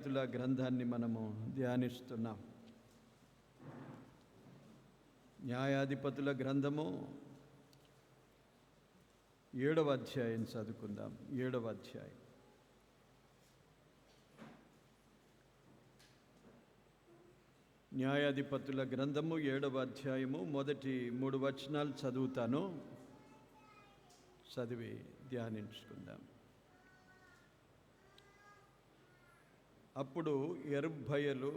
గ్రంథాన్ని మనము ధ్యానిస్తున్నాం. న్యాయాధిపతుల గ్రంథము 7వ అధ్యాయం చదువుకుందాం. 7వ అధ్యాయం. న్యాయాధిపతుల గ్రంథము 7వ అధ్యాయము మొదటి 3 వచనాలు చదువుతాను. చదివి ధ్యానించుకుందాం. అప్పుడు యెరుబ్బయలు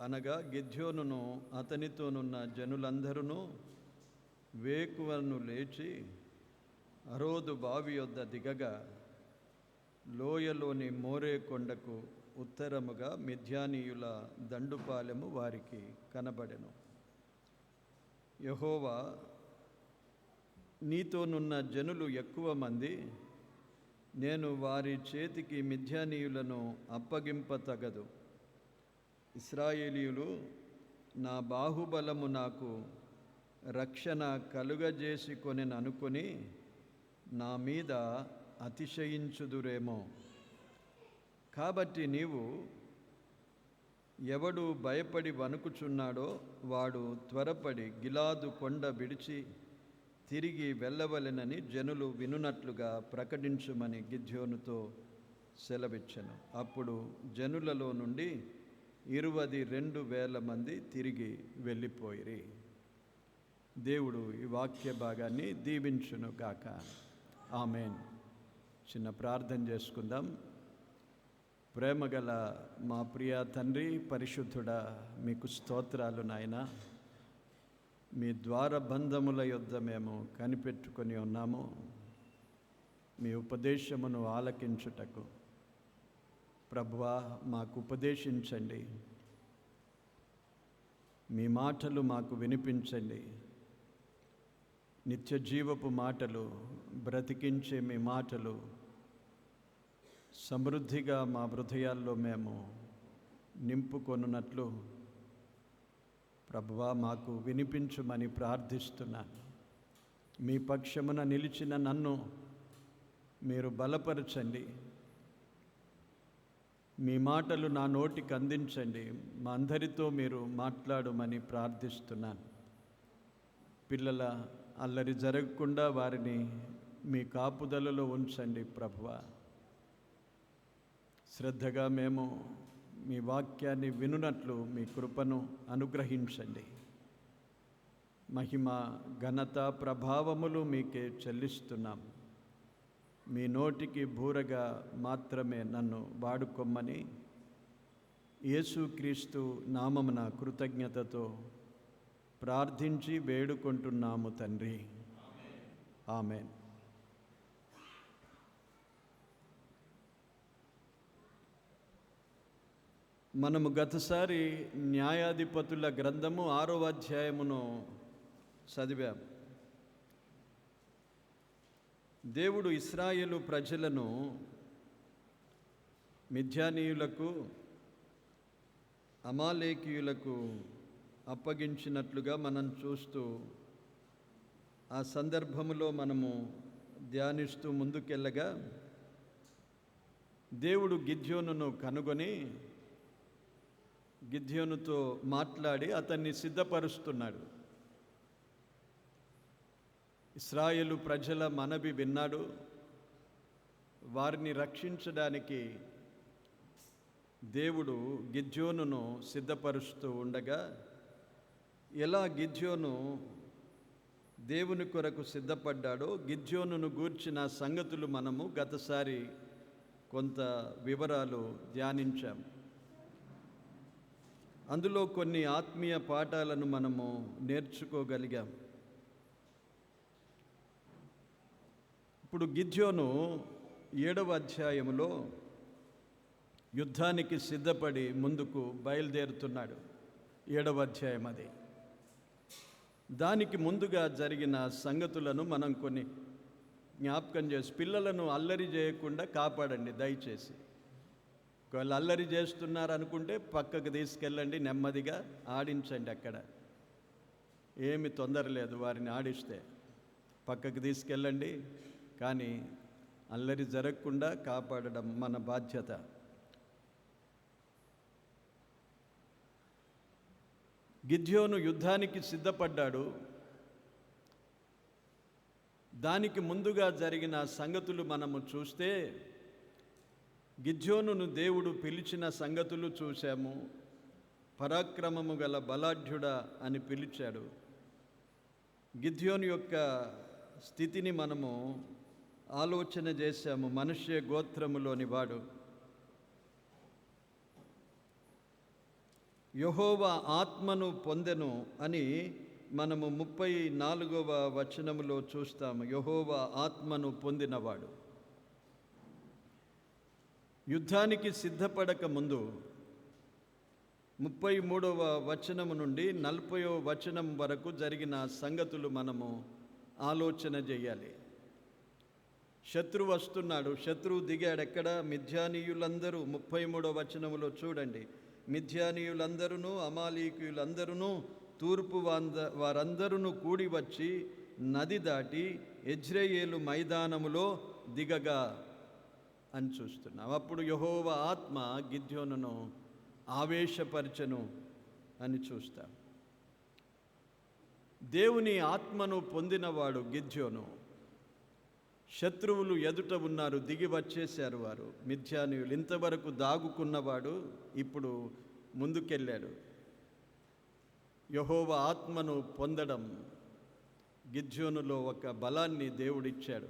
అనగా గిద్యోనును అతనితోనున్న జనులందరూ వేకువను లేచి అరోదు బావి యొద్ద దిగగా లోయలోని మోరే కొండకు ఉత్తరముగా మిద్యానీయుల దండుపాలెము వారికి కనబడెను. యెహోవా, నీతోనున్న జనులు ఎక్కువ మంది, నేను వారి చేతికి మిద్యానీయులను అప్పగింపతగదు. ఇశ్రాయేలీయులు నా బాహుబలము నాకు రక్షణ కలుగజేసి కొనెననుకొని నా మీద అతిశయించుదురేమో. కాబట్టి నీవు, ఎవడు భయపడి వణుకుచున్నాడో వాడు త్వరపడి గిలాదు కొండ విడిచి తిరిగి వెళ్ళవలెనని జనులు వినునట్లుగా ప్రకటించుమని గిద్యోనుతో సెలవిచ్చెను. అప్పుడు జనులలో నుండి 22,000 మంది తిరిగి వెళ్ళిపోయిరి. దేవుడు ఈ వాక్య భాగాన్ని దీవించును గాక. ఆమేన్. చిన్న ప్రార్థన చేసుకుందాం. ప్రేమగల మా ప్రియ తండ్రి, పరిశుద్ధుడా, మీకు స్తోత్రాలు నాయనా. మీ ద్వారబంధముల యొద్ద మేము కనిపెట్టుకొని ఉన్నాము. మీ ఉపదేశమును ఆలకించుటకు ప్రభువా మాకు ఉపదేశించండి. మీ మాటలు మాకు వినిపించండి. నిత్య జీవపు మాటలు, బ్రతికించే మీ మాటలు సమృద్ధిగా మా హృదయాల్లో మేము నింపుకొనున్నట్లు ప్రభువా మాకు వినిపించుమని ప్రార్థిస్తున్నాను. మీ పక్షమున నిలిచిన నన్ను మీరు బలపరచండి. మీ మాటలు నా నోటికి అందించండి. మా అందరితో మీరు మాట్లాడమని ప్రార్థిస్తున్నాను. పిల్లల అల్లరి జరగకుండా వారిని మీ కాపుదలలో ఉంచండి ప్రభువా. శ్రద్ధగా మేము మీ వాక్యాన్ని వినునట్లు మీ కృపను అనుగ్రహించండి. మహిమ, ఘనత, ప్రభావములు మీకే చెల్లిస్తున్నాం. మీ నోటికి బూరగా మాత్రమే నన్ను వాడుకొమ్మని యేసుక్రీస్తు నామమున కృతజ్ఞతతో ప్రార్థించి వేడుకుంటున్నాము తండ్రి. ఆమేన్. మనము గతసారి న్యాయాధిపతుల గ్రంథము 6వ అధ్యాయమును చదివాం. దేవుడు ఇశ్రాయేలు ప్రజలను మిద్యానీయులకు, అమాలేకీయులకు అప్పగించినట్లుగా మనం చూస్తూ ఆ సందర్భములో మనము ధ్యానిస్తూ ముందుకెళ్ళగా దేవుడు గిద్యోనును కనుగొని గిద్యోనుతో మాట్లాడి అతన్ని సిద్ధపరుస్తున్నాడు. ఇశ్రాయేలు ప్రజల మనవి విన్నాడు. వారిని రక్షించడానికి దేవుడు గిద్యోనును సిద్ధపరుస్తూ ఉండగా, ఎలా గిద్యోను దేవుని కొరకు సిద్ధపడ్డాడో గిద్యోనును గూర్చిన సంగతులు మనము గతసారి కొంత వివరాలు ధ్యానించాం. అందులో కొన్ని ఆత్మీయ పాఠాలను మనము నేర్చుకోగలిగాం. ఇప్పుడు గిద్యోను 7వ అధ్యాయములో యుద్ధానికి సిద్ధపడి ముందుకు బయలుదేరుతున్నాడు. 7వ అధ్యాయం అది. దానికి ముందుగా జరిగిన సంగతులను మనం కొన్ని జ్ఞాపకం చేసి, పిల్లలను అల్లరి చేయకుండా కాపాడండి దయచేసి. ఒకవేళ అల్లరి చేస్తున్నారు అనుకుంటే పక్కకు తీసుకెళ్ళండి, నెమ్మదిగా ఆడించండి. అక్కడ ఏమి తొందర లేదు, వారిని ఆడిస్తే పక్కకు తీసుకెళ్ళండి. కానీ అల్లరి జరగకుండా కాపాడడం మన బాధ్యత. గిద్యోను యుద్ధానికి సిద్ధపడ్డాడు. దానికి ముందుగా జరిగిన సంగతులు మనము చూస్తే గిద్యోనును దేవుడు పిలిచిన సంగతులు చూశాము. పరాక్రమము గల బలాఢ్యుడా అని పిలిచాడు. గిద్యోను యొక్క స్థితిని మనము ఆలోచన చేశాము. మనుష్య గోత్రములోని వాడు. యెహోవా ఆత్మను పొందెను అని మనము 34వ వచనములో చూస్తాము. యెహోవా ఆత్మను పొందినవాడు. యుద్ధానికి సిద్ధపడక ముందు 33వ వచనము నుండి 40వ వచనం వరకు జరిగిన సంగతులు మనము ఆలోచన చేయాలి. శత్రువు వస్తున్నాడు. శత్రువు దిగాడు. ఎక్కడ? మిద్యానీయులందరూ 33వ వచనములో చూడండి. మిద్యానీయులందరూ అమాలీకులందరూ తూర్పు వారందరూ కూడి వచ్చి నది దాటి యెజ్రెయేలు మైదానములో దిగగా అని చూస్తున్నాం. అప్పుడు యెహోవా ఆత్మ గిద్యోనును ఆవేశపరచెను అని చూస్తాం. దేవుని ఆత్మను పొందినవాడు గిద్యోను. శత్రువులు ఎదుట ఉన్నారు, దిగి వచ్చేశారు వారు. మిద్యానీయులు ఇంతవరకు దాగుకున్నవాడు ఇప్పుడు ముందుకెళ్ళాడు. యెహోవా ఆత్మను పొందడం గిద్యోనులో ఒక బలాన్ని దేవుడిచ్చాడు.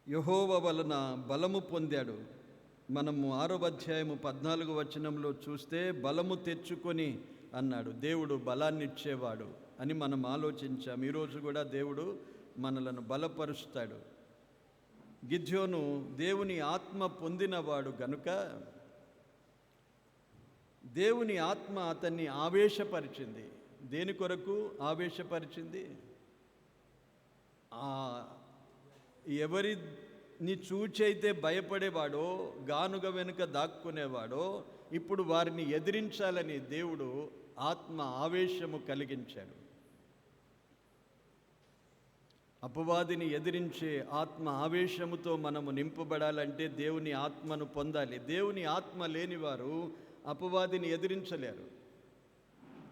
యెహోవా వలన బలము పొందాడు. మనము 6వ అధ్యాయము 14వ వచనంలో చూస్తే బలము తెచ్చుకొని అన్నాడు. దేవుడు బలాన్ని ఇచ్చేవాడు అని మనం ఆలోచించాం. ఈరోజు కూడా దేవుడు మనలను బలపరుస్తాడు. గిద్యోను దేవుని ఆత్మ పొందినవాడు గనుక దేవుని ఆత్మ అతన్ని ఆవేశపరిచింది. దేని కొరకు ఆవేశపరిచింది? ఎవరిని చూచైతే భయపడేవాడో, గానుగ వెనుక దాక్కునేవాడో, ఇప్పుడు వారిని ఎదిరించాలని దేవుడు ఆత్మ ఆవేశము కలిగించాడు. అపవాదిని ఎదిరించే ఆత్మ ఆవేశముతో మనము నింపబడాలంటే దేవుని ఆత్మను పొందాలి. దేవుని ఆత్మ లేనివారు అపవాదిని ఎదిరించలేరు.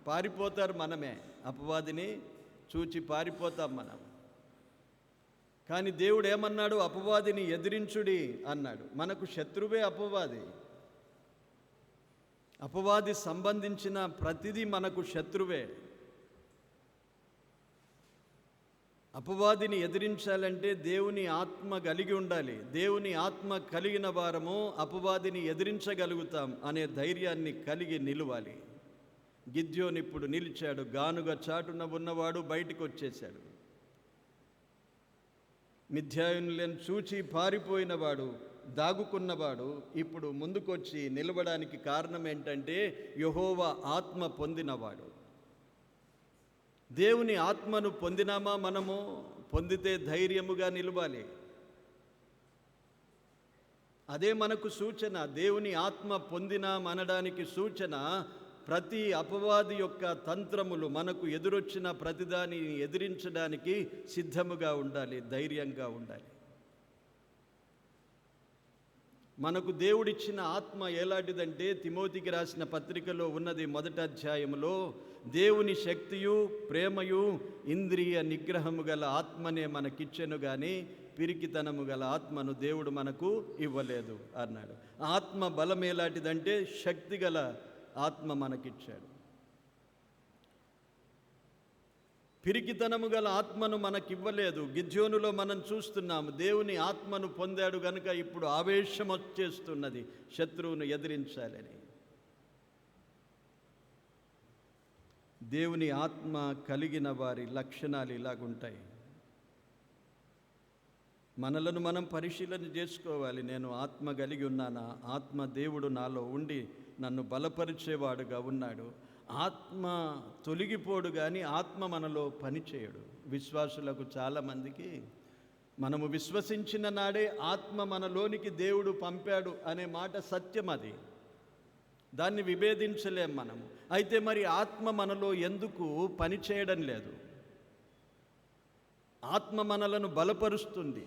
పారిపోతారు. మనమే అపవాదిని చూచి పారిపోతాం మనం. కానీ దేవుడు ఏమన్నాడు? అపవాదిని ఎదిరించుడి అన్నాడు. మనకు శత్రువే అపవాది. అపవాది సంబంధించిన ప్రతిదీ మనకు శత్రువే. అపవాదిని ఎదిరించాలంటే దేవుని ఆత్మ కలిగి ఉండాలి. దేవుని ఆత్మ కలిగిన వారము అపవాదిని ఎదిరించగలుగుతాం అనే ధైర్యాన్ని కలిగి నిలవాలి. గిద్యోను ఇప్పుడు నిలిచాడు. గానుగ చాటున ఉన్నవాడు బయటికి వచ్చేశాడు. మిద్యానీయులను చూచి పారిపోయినవాడు, దాగుకున్నవాడు ఇప్పుడు ముందుకొచ్చి నిలవడానికి కారణం ఏంటంటే యెహోవా ఆత్మ పొందినవాడు. దేవుని ఆత్మను పొందినామా? మనము పొందితే ధైర్యముగా నిలవాలి. అదే మనకు సూచన. దేవుని ఆత్మ పొందినామనడానికి సూచన ప్రతి అపవాది యొక్క తంత్రములు మనకు ఎదురొచ్చిన ప్రతిదానిని ఎదిరించడానికి సిద్ధముగా ఉండాలి, ధైర్యంగా ఉండాలి. మనకు దేవుడిచ్చిన ఆత్మ ఎలాంటిదంటే తిమోతికి రాసిన పత్రికలో ఉన్నది 1వ అధ్యాయములో, దేవుని శక్తియు ప్రేమయు ఇంద్రియ నిగ్రహము గల ఆత్మనే మనకిచ్చెను కానీ పిరికితనము గల ఆత్మను దేవుడు మనకు ఇవ్వలేదు అన్నాడు. ఆత్మ బలం ఎలాంటిదంటే శక్తి గల ఆత్మ మనకిచ్చాడు. పిరికితనము గల ఆత్మను మనకివ్వలేదు. గిద్యోనులో మనం చూస్తున్నాము. దేవుని ఆత్మను పొందాడు గనుక ఇప్పుడు ఆవేశం వచ్చేస్తున్నది శత్రువును ఎదిరించాలని. దేవుని ఆత్మ కలిగిన వారి లక్షణాలు ఇలాగుంటాయి. మనలను మనం పరిశీలన చేసుకోవాలి. నేను ఆత్మ కలిగి ఉన్నానా? ఆత్మ దేవుడు నాలో ఉండి నన్ను బలపరిచేవాడుగా ఉన్నాడు. ఆత్మ తొలగిపోడు కానీ ఆత్మ మనలో పనిచేయడు. విశ్వాసులకు చాలామందికి మనము విశ్వసించిన నాడే ఆత్మ మనలోనికి దేవుడు పంపాడు అనే మాట సత్యం. అది దాన్ని విభేదించలేం మనము. అయితే మరి ఆత్మ మనలో ఎందుకు పనిచేయడం లేదు? ఆత్మ మనలను బలపరుస్తుంది.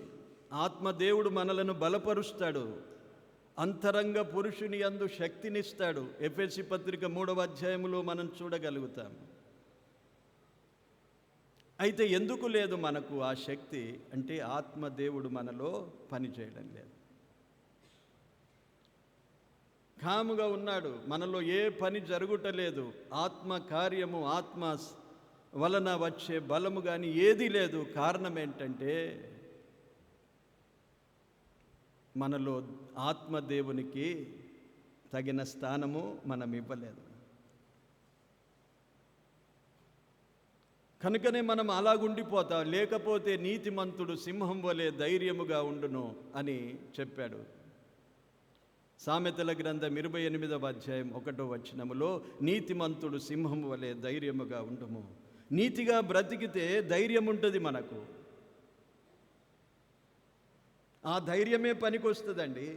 ఆత్మ దేవుడు మనలను బలపరుస్తాడు. అంతరంగ పురుషుని యందు శక్తినిస్తాడు. ఎఫెసీ పత్రిక 3వ అధ్యాయములో మనం చూడగలుగుతాం. అయితే ఎందుకు లేదు మనకు ఆ శక్తి అంటే ఆత్మదేవుడు మనలో పనిచేయడం లేదు. కాముగా ఉన్నాడు, మనలో ఏ పని జరుగుటలేదు. ఆత్మ కార్యము, ఆత్మ వలన వచ్చే బలము కానీ ఏదీ లేదు. కారణం ఏంటంటే మనలో ఆత్మదేవునికి తగిన స్థానము మనం ఇవ్వలేదు. కనుకనే మనం అలాగుండిపోతాం. లేకపోతే నీతిమంతుడు సింహం వలె ధైర్యముగా ఉండును అని చెప్పాడు. సామెతల గ్రంథం 28వ అధ్యాయం 1వ వచనములో నీతిమంతుడు సింహం వలె ధైర్యముగా ఉండుము. నీతిగా బ్రతికితే ధైర్యం ఉంటుంది మనకు. ఆ ధైర్యమే పనికొస్తుందండి.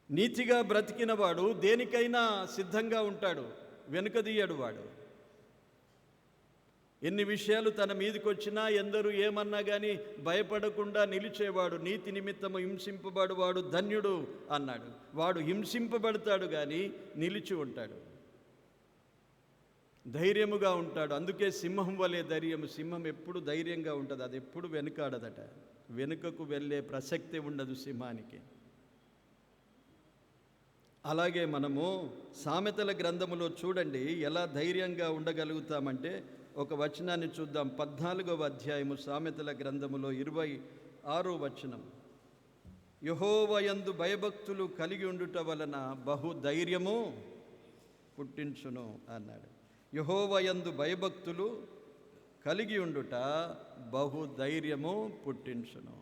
నీతిగా బ్రతికిన వాడు దేనికైనా సిద్ధంగా ఉంటాడు, వెనుకదీయడు. వాడు ఎన్ని విషయాలు తన మీదకి వచ్చినా, ఎందరూ ఏమన్నా కానీ భయపడకుండా నిలిచేవాడు. నీతి నిమిత్తము హింసింపబడు వాడు ధన్యుడు అన్నాడు. వాడు హింసింపబడతాడు కానీ నిలిచి ఉంటాడు, ధైర్యముగా ఉంటాడు. అందుకే సింహం వలె ధైర్యము. సింహం ఎప్పుడు ధైర్యంగా ఉంటుంది, అది ఎప్పుడు వెనుకాడదట. వెనుకకు వెళ్ళే ప్రసక్తి ఉండదు సింహానికి. అలాగే మనము సామెతల గ్రంథములో చూడండి ఎలా ధైర్యంగా ఉండగలుగుతామంటే, ఒక వచనాన్ని చూద్దాం. 14వ అధ్యాయము సామెతల గ్రంథములో 26వ వచనం. యెహోవా యందు భయభక్తులు కలిగి ఉండుట వలన బహు ధైర్యము పుట్టించును అన్నాడు. యెహోవా యందు భయభక్తులు కలిగి ఉండుట బహు ధైర్యము పుట్టించును.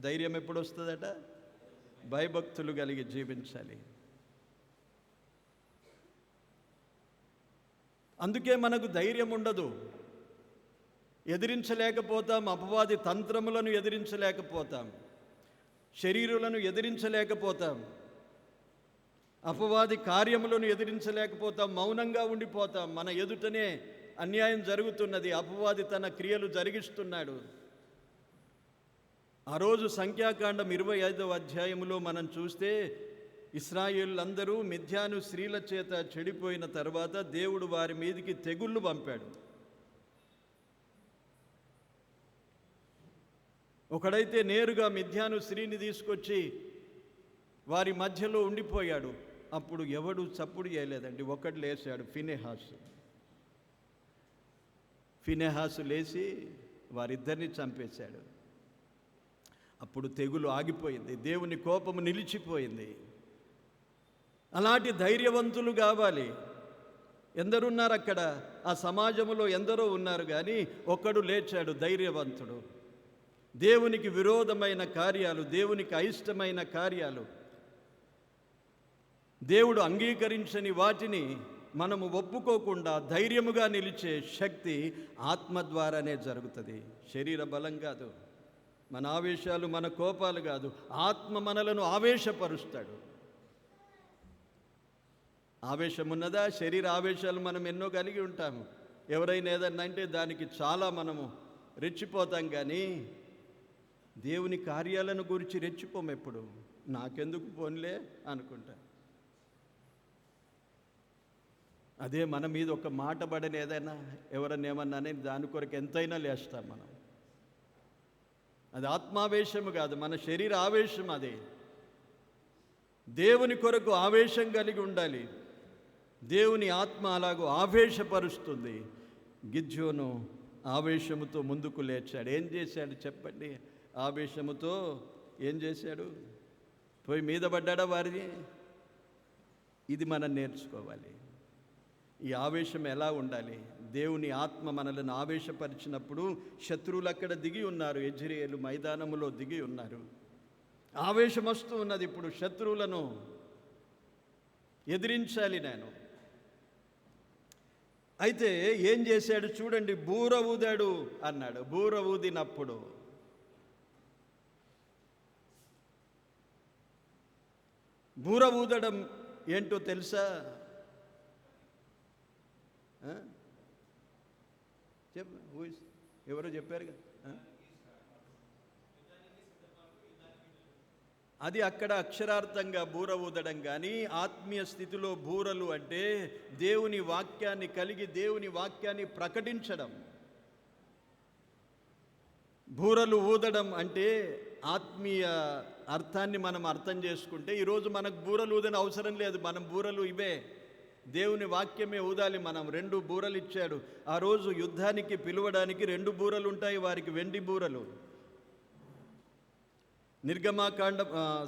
ధైర్యం ఎప్పుడు వస్తుందట? భయభక్తులు కలిగి జీవించాలి. అందుకే మనకు ధైర్యం ఉండదు, ఎదిరించలేకపోతాం. అపవాది తంత్రములను ఎదిరించలేకపోతాం, శరీరులను ఎదిరించలేకపోతాం, అపవాది కార్యములను ఎదిరించలేకపోతాం. మౌనంగా ఉండిపోతాం. మన ఎదుటనే అన్యాయం జరుగుతున్నది, అపవాది తన క్రియలు జరిగిస్తున్నాడు. ఆ రోజు సంఖ్యాకాండం 25వ అధ్యాయములో మనం చూస్తే, ఇశ్రాయేలులందరూ మిద్యాను స్త్రీల చేత చెడిపోయిన తర్వాత దేవుడు వారి మీదికి తెగుళ్ళు పంపాడు. ఒకడైతే నేరుగా మిద్యాను స్త్రీని తీసుకొచ్చి వారి మధ్యలో ఉండిపోయాడు. అప్పుడు ఎవడు చప్పుడు చేయలేదండి, ఒకడు లేచాడు, ఫినెహాసు లేచి వారిద్దరిని చంపేశాడు. అప్పుడు తెగులు ఆగిపోయింది, దేవుని కోపము నిలిచిపోయింది. అలాంటి ధైర్యవంతులు కావాలి. ఎందరున్నారు అక్కడ? ఆ సమాజంలో ఎందరో ఉన్నారు, కానీ ఒక్కడు లేచాడు, ధైర్యవంతుడు. దేవునికి విరోధమైన కార్యాలు, దేవునికి అయిష్టమైన కార్యాలు, దేవుడు అంగీకరించని వాటిని మనము ఒప్పుకోకుండా ధైర్యముగా నిలిచే శక్తి ఆత్మ ద్వారానే జరుగుతుంది. శరీర బలం కాదు, మన ఆవేశాలు, మన కోపాలు కాదు. ఆత్మ మనలను ఆవేశపరుస్తాడు. ఆవేశం ఉన్నదా? శరీర ఆవేశాలు మనం ఎన్నో కలిగి ఉంటాము. ఎవరైనా ఏదన్నా అంటే దానికి చాలా మనము రెచ్చిపోతాం, కానీ దేవుని కార్యాలను గురించి రెచ్చిపోము. ఎప్పుడు నాకెందుకు పోన్లే అనుకుంటా. అదే మన మీద ఒక మాట పడని ఏదైనా ఎవరన్నా ఏమన్నానే దాని కొరకు ఎంతైనా లేస్తాం మనం. అది ఆత్మావేశము కాదు, మన శరీర ఆవేశం. అదే దేవుని కొరకు ఆవేశం కలిగి ఉండాలి. దేవుని ఆత్మ అలాగూ ఆవేశపరుస్తుంది. గిద్యోను ఆవేశముతో ముందుకు లేచాడు. ఏం చేశాడు చెప్పండి? ఆవేశముతో ఏం చేశాడు? పోయి మీద పడ్డాడా వారిని? ఇది మనం నేర్చుకోవాలి. ఈ ఆవేశం ఎలా ఉండాలి? దేవుని ఆత్మ మనలను ఆవేశపరిచినప్పుడు శత్రువులు అక్కడ దిగి ఉన్నారు, యెజ్రెయేలు మైదానములో దిగి ఉన్నారు. ఆవేశం వస్తూ ఉన్నది. ఇప్పుడు శత్రువులను ఎదిరించాలి నేను. అయితే ఏం చేశాడు చూడండి. బూర ఊదాడు అన్నాడు. బూర ఊదినప్పుడు బూర ఊదడం ఏంటో తెలుసా? ఎవరో చెప్పారు కదా. అది అక్కడ అక్షరార్థంగా బూర ఊదడం. కానీ ఆత్మీయ స్థితిలో బూరలు అంటే దేవుని వాక్యాన్ని కలిగి దేవుని వాక్యాన్ని ప్రకటించడం. బూరలు ఊదడం అంటే ఆత్మీయ అర్థాన్ని మనం అర్థం చేసుకుంటే ఈరోజు మనకు బూరలు ఊదని అవసరం లేదు. మనం బూరలు ఇవే, దేవుని వాక్యమే ఊదాలి. మనం 2 బూరలు ఇచ్చాడు. ఆ రోజు యుద్ధానికి పిలువడానికి 2 బూరలు ఉంటాయి వారికి, వెండి బూరలు.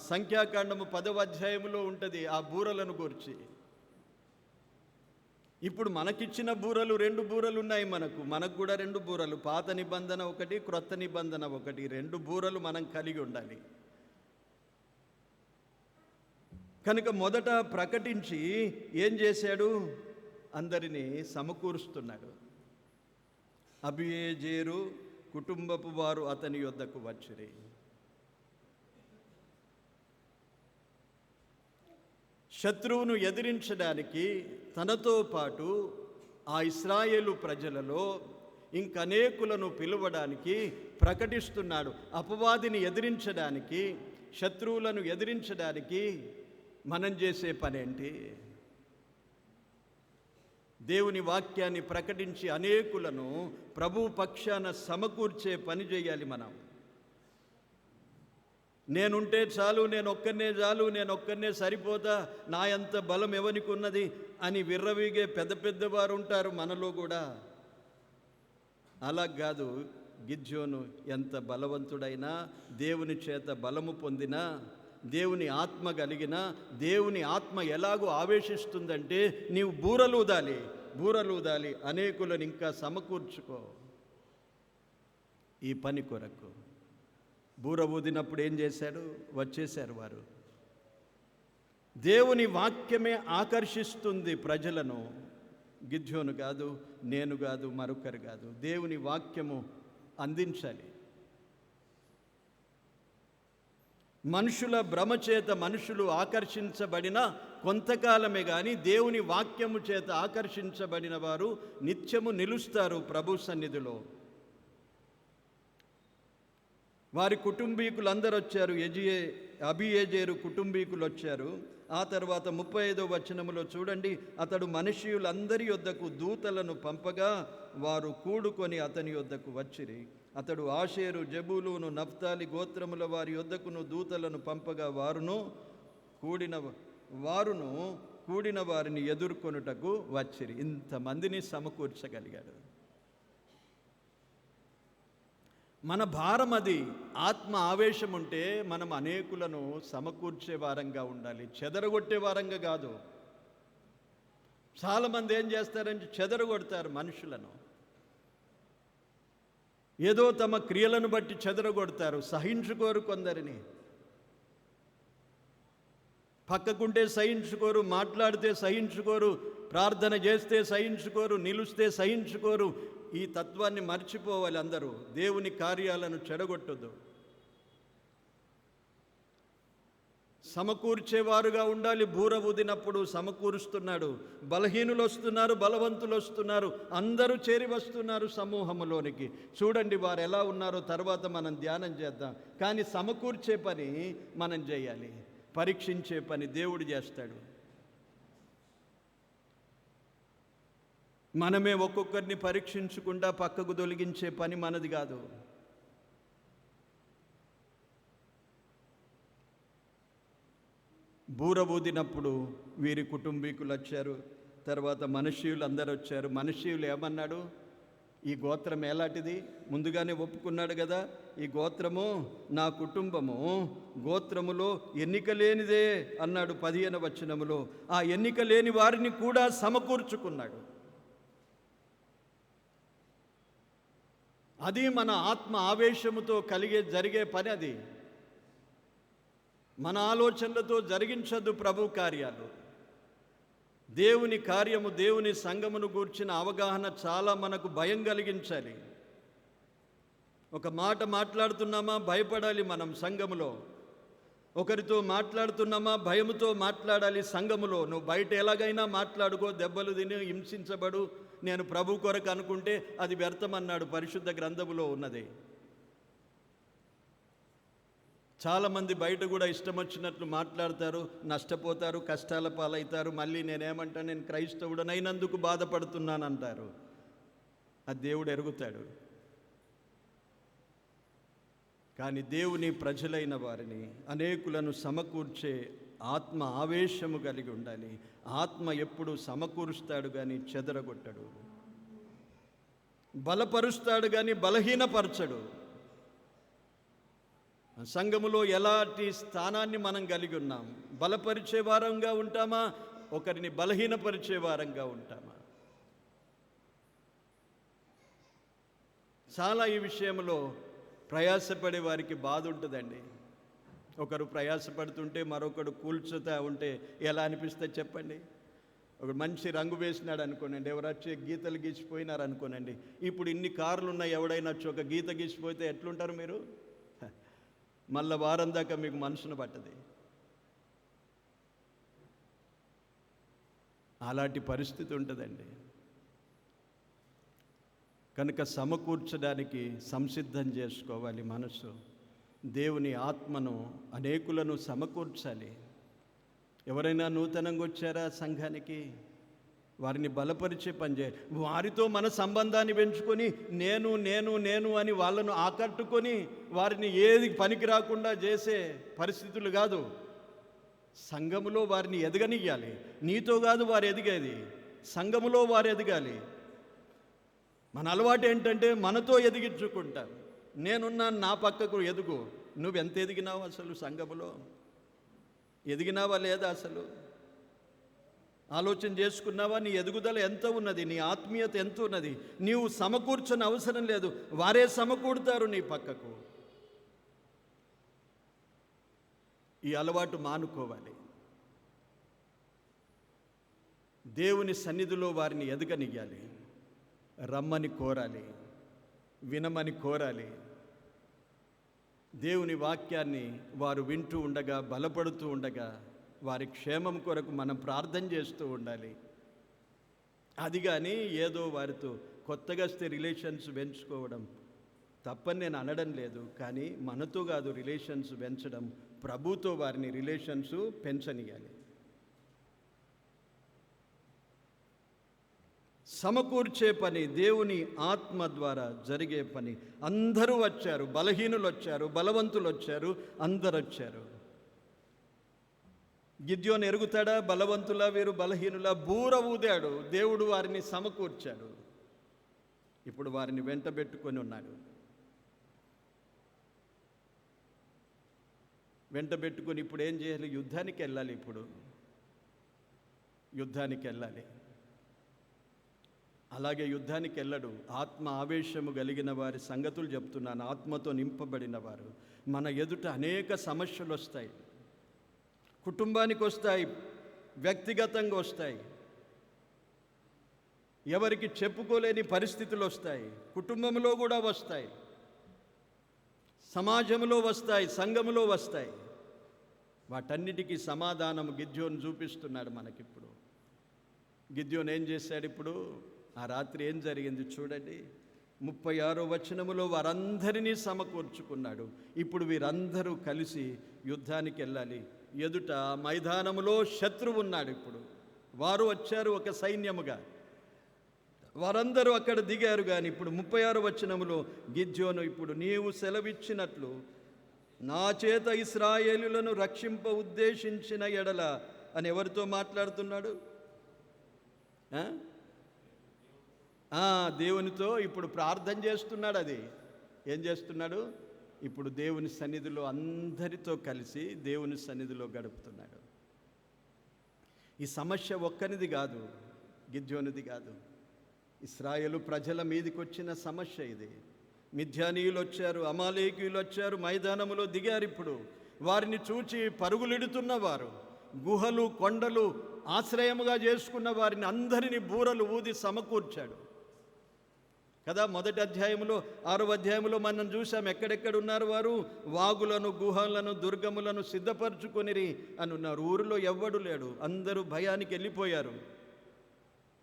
సంఖ్యాకాండము 10వ అధ్యాయములో ఉంటుంది ఆ బూరలను గురించి. ఇప్పుడు మనకిచ్చిన బూరలు 2 బూరలు ఉన్నాయి. మనకు కూడా 2 బూరలు, పాత నిబంధన ఒకటి, క్రొత్త నిబంధన ఒకటి. 2 బూరలు మనం కలిగి ఉండాలి. కనుక మొదట ప్రకటించి ఏం చేశాడు? అందరినీ సమకూరుస్తున్నాడు. అబీయెజెరు కుటుంబపు వారు అతని యొద్దకు వచ్చిరి. శత్రువును ఎదిరించడానికి తనతో పాటు ఆ ఇశ్రాయేలు ప్రజలలో ఇంకనేకులను పిలువడానికి ప్రకటిస్తున్నాడు. అపవాదిని ఎదిరించడానికి, శత్రువులను ఎదిరించడానికి మనం చేసే పనేంటి? దేవుని వాక్యాన్ని ప్రకటించి అనేకులను ప్రభు పక్షాన సమకూర్చే పని చేయాలి మనం. నేనుంటే చాలు, నేను ఒక్కనే సరిపోతా, నా అంత బలం ఎవరికి ఉన్నది అని విర్రవీగే పెద్దవారు ఉంటారు మనలో కూడా. అలా కాదు. గిద్యోను ఎంత బలవంతుడైనా, దేవుని చేత బలము పొందినా, దేవుని ఆత్మ కలిగిన, దేవుని ఆత్మ ఎలాగో ఆవేశిస్తుందంటే నీవు బూరలు ఊదాలి, అనేకులను ఇంకా సమకూర్చుకో ఈ పని కొరకు. బూర ఊదినప్పుడు ఏం చేశాడు? వచ్చేశారు వారు. దేవుని వాక్యమే ఆకర్షిస్తుంది ప్రజలను. గిద్యోను కాదు, నేను కాదు, మరొకరు కాదు. దేవుని వాక్యము అందించాలి. మనుషుల భ్రమ చేత మనుషులు ఆకర్షించబడిన కొంతకాలమే కానీ దేవుని వాక్యము చేత ఆకర్షించబడిన వారు నిత్యము నిలుస్తారు ప్రభు సన్నిధిలో. వారి కుటుంబీకులందరూ వచ్చారు. అబీయెజెరు కుటుంబీకులు వచ్చారు. ఆ తర్వాత 35వ వచనములో చూడండి, అతడు మనుష్యులందరి యొద్దకు దూతలను పంపగా వారు కూడుకొని అతని యొద్దకు వచ్చిరి. అతడు ఆషేరు, జెబూలూను, నఫ్తాలి గోత్రముల వారి యొద్దకును దూతలను పంపగా కూడిన వారిని ఎదుర్కొనుటకు వచ్చిరి. ఇంతమందిని సమకూర్చగలిగాడు. మన భారం అది. ఆత్మ ఆవేశం ఉంటే మనం అనేకులను సమకూర్చే వారంగా ఉండాలి, చెదరగొట్టే వారంగా కాదు. చాలామంది ఏం చేస్తారంటే చెదరగొడతారు మనుషులను. ఏదో తమ క్రియలను బట్టి చెదరగొడతారు. సహించుకోరు కొందరిని. పక్కకుంటే సహించుకోరు, మాట్లాడితే సహించుకోరు, ప్రార్థన చేస్తే సహించుకోరు, నిలుస్తే సహించుకోరు. ఈ తత్వాన్ని మర్చిపోవాలి అందరూ. దేవుని కార్యాలను చెడగొట్టొద్దు. సమకూర్చేవారుగా ఉండాలి. బూర ఊదినప్పుడు సమకూరుస్తున్నాడు. బలహీనులు వస్తున్నారు, బలవంతులు వస్తున్నారు, అందరూ చేరి వస్తున్నారు సమూహములోనికి. చూడండి వారు ఎలా ఉన్నారో తర్వాత మనం ధ్యానం చేద్దాం. కానీ సమకూర్చే పని మనం చేయాలి. పరీక్షించే పని దేవుడు చేస్తాడు. మనమే ఒక్కొక్కరిని పరీక్షించకుండా పక్కకు తొలగించే పని మనది కాదు. బూర ఊదినప్పుడు వీరి కుటుంబీకులు వచ్చారు. తర్వాత మనష్యులు అందరూ వచ్చారు. మనష్యులు ఏమన్నాడు? ఈ గోత్రం ఎలాంటిది? ముందుగానే ఒప్పుకున్నాడు కదా, ఈ గోత్రము నా కుటుంబము గోత్రములో ఎన్నిక లేనిదే అన్నాడు 15వ వచనములో. ఆ ఎన్నిక లేని వారిని కూడా సమకూర్చుకున్నాడు. అది మన ఆత్మ ఆవేశముతో జరిగే పని. అది మన ఆలోచనలతో జరిగించదు ప్రభు కార్యాలు. దేవుని కార్యము, దేవుని సంఘమును గూర్చిన అవగాహన చాలా మనకు భయం కలిగించాలి. ఒక మాట మాట్లాడుతున్నామా భయపడాలి. మనం సంఘములో ఒకరితో మాట్లాడుతున్నామా భయముతో మాట్లాడాలి. సంఘములో నువ్వు బయట ఎలాగైనా మాట్లాడుకో, దెబ్బలు తిని హింసించబడు, నేను ప్రభు కొరకు అనుకుంటే అది వ్యర్థమన్నాడు పరిశుద్ధ గ్రంథములో ఉన్నది. చాలామంది బయట కూడా ఇష్టం వచ్చినట్లు మాట్లాడతారు, నష్టపోతారు, కష్టాల పాలవుతారు. మళ్ళీ నేనేమంటా, నేను క్రైస్తవుడనైనందుకు బాధపడుతున్నానంటారు. అది దేవుడు ఎరుగుతాడు. కానీ దేవుని ప్రజలైన వారిని, అనేకులను సమకూర్చే ఆత్మ ఆవేశము కలిగి ఉండాలి. ఆత్మ ఎప్పుడు సమకూరుస్తాడు కానీ చెదరగొట్టడు, బలపరుస్తాడు కానీ బలహీనపరచడు. సంఘములో ఎలాంటి స్థానాన్ని మనం కలిగి ఉన్నాం? బలపరిచే వారంగా ఉంటామా, ఒకరిని బలహీనపరిచే వారంగా ఉంటామా? చాలా ఈ విషయంలో ప్రయాసపడే వారికి బాధ ఉంటుందండి. ఒకరు ప్రయాసపడుతుంటే మరొకడు కూల్చుతా ఉంటే ఎలా అనిపిస్తుంది చెప్పండి? ఒక మంచి రంగు వేసినాడు అనుకోనండి, ఎవరు వచ్చి గీతలు గీసిపోయినారు అనుకోనండి. ఇప్పుడు ఇన్ని కార్లు ఉన్నాయి, ఎవడైనా వచ్చి ఒక గీత గీసిపోతే ఎట్లుంటారు మీరు? మళ్ళీ వారం దాకా మీకు మనసును పట్టది. అలాంటి పరిస్థితి ఉంటుందండి. కనుక సమకూర్చడానికి సంసిద్ధం చేసుకోవాలి మనసు. దేవుని ఆత్మను, అనేకులను సమకూర్చాలి. ఎవరైనా నూతనంగా వచ్చారా సంఘానికి, వారిని బలపరిచే పని చేయాలి. వారితో మన సంబంధాన్ని పెంచుకొని నేను నేను నేను అని వాళ్ళను ఆకట్టుకొని వారిని ఏది పనికి రాకుండా చేసే పరిస్థితులు కాదు. సంఘములో వారిని ఎదగనియ్యాలి. నీతో కాదు వారు ఎదిగేది, సంఘములో వారు ఎదగాలి. మన అలవాటు ఏంటంటే మనతో ఎదిగించుకుంటాం. నేనున్నాను, నా పక్కకు ఎదుగు. నువ్వెంత ఎదిగినావు అసలు? సంఘములో ఎదిగినావా లేదా? అసలు ఆలోచన చేసుకున్నావా? నీ ఎదుగుదల ఎంత ఉన్నది? నీ ఆత్మీయత ఎంత ఉన్నది? నీవు సమకూర్చని అవసరం లేదు, వారే సమకూడతారు నీ పక్కకు. ఈ అలవాటు మానుకోవాలి. దేవుని సన్నిధిలో వారిని ఎదగనియ్యాలి. రమ్మని కోరాలి, వినమని కోరాలి. దేవుని వాక్యాన్ని వారు వింటూ ఉండగా, బలపడుతూ ఉండగా, వారి క్షేమం కొరకు మనం ప్రార్థన చేస్తూ ఉండాలి. అది కానీ ఏదో వారితో కొత్తగా వస్తే రిలేషన్స్ పెంచుకోవడం తప్పని నేను అనడం లేదు. కానీ మనతో కాదు రిలేషన్స్ పెంచడం, ప్రభుతో వారిని రిలేషన్స్ పెంచనియాలి. సమకూర్చే పని దేవుని ఆత్మ ద్వారా జరిగే పని. అందరూ వచ్చారు, బలహీనులు వచ్చారు, బలవంతులు వచ్చారు, అందరు వచ్చారు. గిద్యోను ఎరుగుతాడా? బలవంతులా వీరు బలహీనులా? బూర ఊదాడు, దేవుడు వారిని సమకూర్చాడు. ఇప్పుడు వారిని వెంటబెట్టుకొని ఉన్నాడు. వెంటబెట్టుకొని ఇప్పుడు ఏం చేయాలి? యుద్ధానికి వెళ్ళాలి. ఇప్పుడు యుద్ధానికి వెళ్ళాలి. అలాగే యుద్ధానికి వెళ్ళడు. ఆత్మ ఆవేశము కలిగిన వారి సంగతులు చెప్తున్నాను. ఆత్మతో నింపబడిన వారు. మన ఎదుట అనేక సమస్యలు వస్తాయి, కుటుంబానికి వస్తాయి, వ్యక్తిగతంగా వస్తాయి, ఎవరికి చెప్పుకోలేని పరిస్థితులు వస్తాయి, కుటుంబంలో కూడా వస్తాయి, సమాజంలో వస్తాయి, సంఘములో వస్తాయి. వాటన్నిటికీ సమాధానం గిద్యోను చూపిస్తున్నాడు మనకిప్పుడు. గిద్యోను ఏం చేశాడు? ఇప్పుడు ఆ రాత్రి ఏం జరిగింది చూడండి. 36వ వచనములో వారందరినీ సమకూర్చుకున్నాడు. ఇప్పుడు వీరందరూ కలిసి యుద్ధానికి వెళ్ళాలి. ఎదుట మైదానములో శత్రువు ఉన్నాడు. ఇప్పుడు వారు వచ్చారు ఒక సైన్యముగా, వారందరూ అక్కడ దిగారు. కానీ ఇప్పుడు 36వ వచనములో గిద్యోను, ఇప్పుడు నీవు సెలవిచ్చినట్లు నా చేత ఇశ్రాయేలులను రక్షింప ఉద్దేశించిన ఎడల అని ఎవరితో మాట్లాడుతున్నాడు? దేవునితో ఇప్పుడు ప్రార్థన చేస్తున్నాడు. అది ఏం చేస్తున్నాడు? ఇప్పుడు దేవుని సన్నిధిలో అందరితో కలిసి దేవుని సన్నిధిలో గడుపుతున్నాడు. ఈ సమస్య ఒక్కనిది కాదు, గిద్యోనిది కాదు, ఇశ్రాయేలు ప్రజల మీదకి వచ్చిన సమస్య ఇది. మిద్యానీయులు వచ్చారు, అమాలేకీయులు వచ్చారు, మైదానములో దిగారు. ఇప్పుడు వారిని చూచి పరుగులెడుతున్నవారు, గుహలు కొండలు ఆశ్రయముగా చేసుకున్న వారిని అందరినీ బూరలు ఊది సమకూర్చాడు కదా. మొదటి అధ్యాయంలో 6వ అధ్యాయంలో మనం చూసాం ఎక్కడెక్కడ ఉన్నారు వారు. వాగులను, గుహలను, దుర్గములను సిద్ధపరచుకొనిరి అని ఉన్నారు. ఊరిలో ఎవ్వడు లేడు, అందరూ భయానికి వెళ్ళిపోయారు.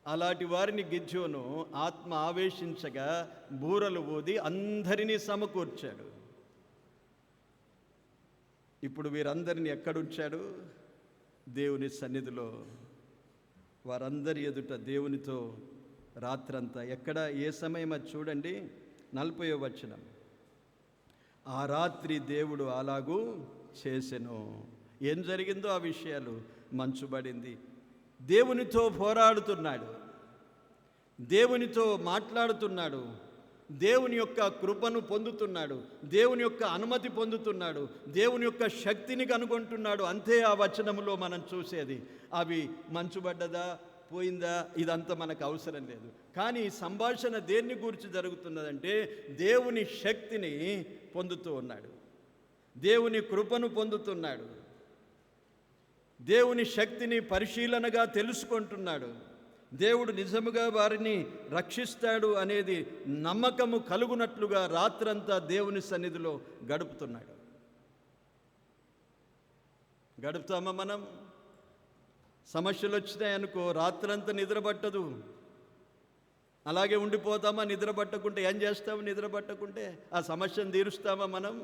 అలాంటి వారిని గిద్యోను ఆత్మ ఆవేశించగా బూరలు ఊది అందరినీ సమకూర్చాడు. ఇప్పుడు వీరందరిని ఎక్కడుంచాడు? దేవుని సన్నిధిలో, వారందరి ఎదుట దేవునితో రాత్రంతా. ఎక్కడ, ఏ సమయం అది చూడండి, 40వ వచనం. ఆ రాత్రి దేవుడు అలాగూ చేసెను. ఏం జరిగిందో ఆ విషయాలు, మంచుబడింది. దేవునితో పోరాడుతున్నాడు, దేవునితో మాట్లాడుతున్నాడు, దేవుని యొక్క కృపను పొందుతున్నాడు, దేవుని యొక్క అనుమతి పొందుతున్నాడు, దేవుని యొక్క శక్తిని కనుగొంటున్నాడు. అంతే ఆ వచనంలో మనం చూసేది. అవి మంచుబడ్డదా, పోయిందా, ఇదంతా మనకు అవసరం లేదు. కానీ ఈ సంభాషణ దేన్ని గురించి జరుగుతున్నదంటే దేవుని శక్తిని పొందుతూ ఉన్నాడు, దేవుని కృపను పొందుతున్నాడు, దేవుని శక్తిని పరిశీలనగా తెలుసుకుంటున్నాడు. దేవుడు నిజముగా వారిని రక్షిస్తాడు అనేది నమ్మకము కలుగునట్లుగా రాత్రంతా దేవుని సన్నిధిలో గడుపుతున్నాడు. గడుపుతామా మనం? సమస్యలు వచ్చినాయనుకో, రాత్రంతా నిద్రపట్టదు. అలాగే ఉండిపోతామా? నిద్ర పట్టకుంటే ఏం చేస్తాము? నిద్ర పట్టకుంటే ఆ సమస్యను తీరుస్తామా మనం?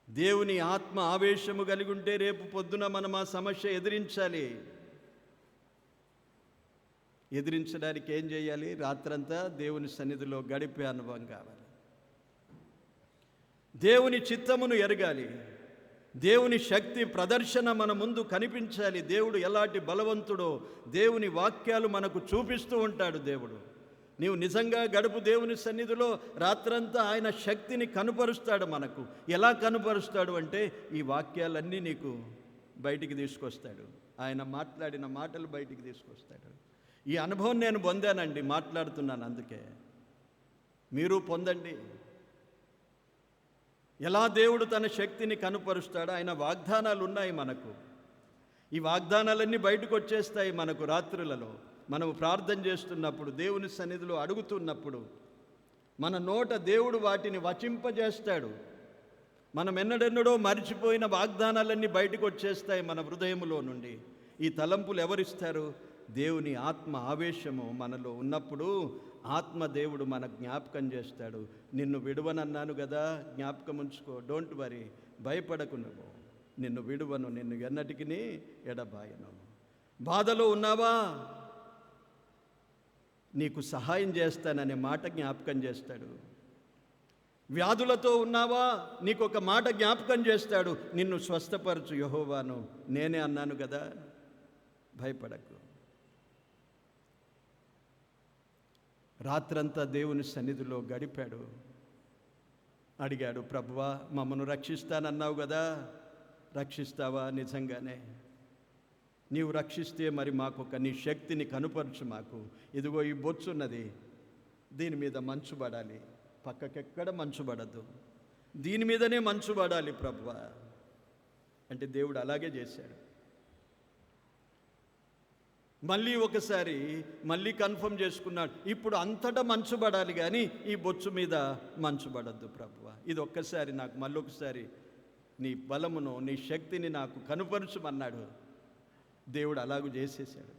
దేవుని ఆత్మ ఆవేశము కలిగి ఉంటే రేపు పొద్దున మనం ఆ సమస్య ఎదిరించాలి. ఎదిరించడానికి ఏం చేయాలి? రాత్రంతా దేవుని సన్నిధిలో గడిపే అనుభవం కావాలి. దేవుని చిత్తమును ఎరగాలి, దేవుని శక్తి ప్రదర్శన మన ముందు కనిపించాలి. దేవుడు ఎలాంటి బలవంతుడో దేవుని వాక్యాలు మనకు చూపిస్తూ ఉంటాడు. దేవుడు, నీవు నిజంగా గడుపు దేవుని సన్నిధిలో, రాత్రంతా ఆయన శక్తిని కనుపరుస్తాడు మనకు. ఎలా కనుపరుస్తాడు అంటే ఈ వాక్యాలన్నీ నీకు బయటికి తీసుకొస్తాడు. ఆయన మాట్లాడిన మాటలు బయటికి తీసుకొస్తాడు. ఈ అనుభవం నేను పొందానండి, మాట్లాడుతున్నాను. అందుకే మీరు పొందండి. ఎలా దేవుడు తన శక్తిని కనుపరుస్తాడో, ఆయన వాగ్దానాలు ఉన్నాయి మనకు. ఈ వాగ్దానాలన్నీ బయటకు వచ్చేస్తాయి మనకు రాత్రులలో. మనము ప్రార్థన చేస్తున్నప్పుడు, దేవుని సన్నిధిలో అడుగుతున్నప్పుడు మన నోట దేవుడు వాటిని వచింపజేస్తాడు. మనం ఎన్నడెన్నడో మరిచిపోయిన వాగ్దానాలన్నీ బయటకు వచ్చేస్తాయి మన హృదయములో నుండి. ఈ తలంపులు ఎవరిస్తారు? దేవుని ఆత్మ ఆవేశము మనలో ఉన్నప్పుడు ఆత్మ దేవుడు మన జ్ఞాపకం చేస్తాడు. నిన్ను విడువనన్నాను కదా, జ్ఞాపకం ఉంచుకో, డోంట్ వరీ, భయపడకు, నువ్వు నిన్ను విడువను, నిన్ను ఎన్నటికి ఎడబాయను. బాధలో ఉన్నావా, నీకు సహాయం చేస్తాననే మాట జ్ఞాపకం చేస్తాడు. వ్యాధులతో ఉన్నావా, నీకు ఒక మాట జ్ఞాపకం చేస్తాడు, నిన్ను స్వస్థపరచు యెహోవాను నేనే అన్నాను కదా, భయపడకు. రాత్రంతా దేవుని సన్నిధిలో గడిపాడు. అడిగాడు, ప్రభువా మమ్మను రక్షిస్తానన్నావు కదా, రక్షిస్తావా? నిజంగానే నీవు రక్షిస్తే మరి మాకొక నీ శక్తిని కనుపరచు మాకు. ఇదిగో ఈ బొచ్చున్నది, దీని మీద మంచు పడాలి, పక్కకెక్కడ మంచు పడద్దు, దీని మీదనే మంచు పడాలి ప్రభువా అంటే దేవుడు అలాగే చేశాడు. మళ్ళీ ఒకసారి మళ్ళీ కన్ఫర్మ్ చేసుకున్నాడు, ఇప్పుడు అంతటా మంచు పడాలి కానీ ఈ బొచ్చు మీద మంచు పడద్దు ప్రభువా. ఇది ఒక్కసారి నాకు మళ్ళొకసారి నీ బలమును నీ శక్తిని నాకు కనుపరచుమన్నాడు. దేవుడు అలాగూ చేసేసాడు.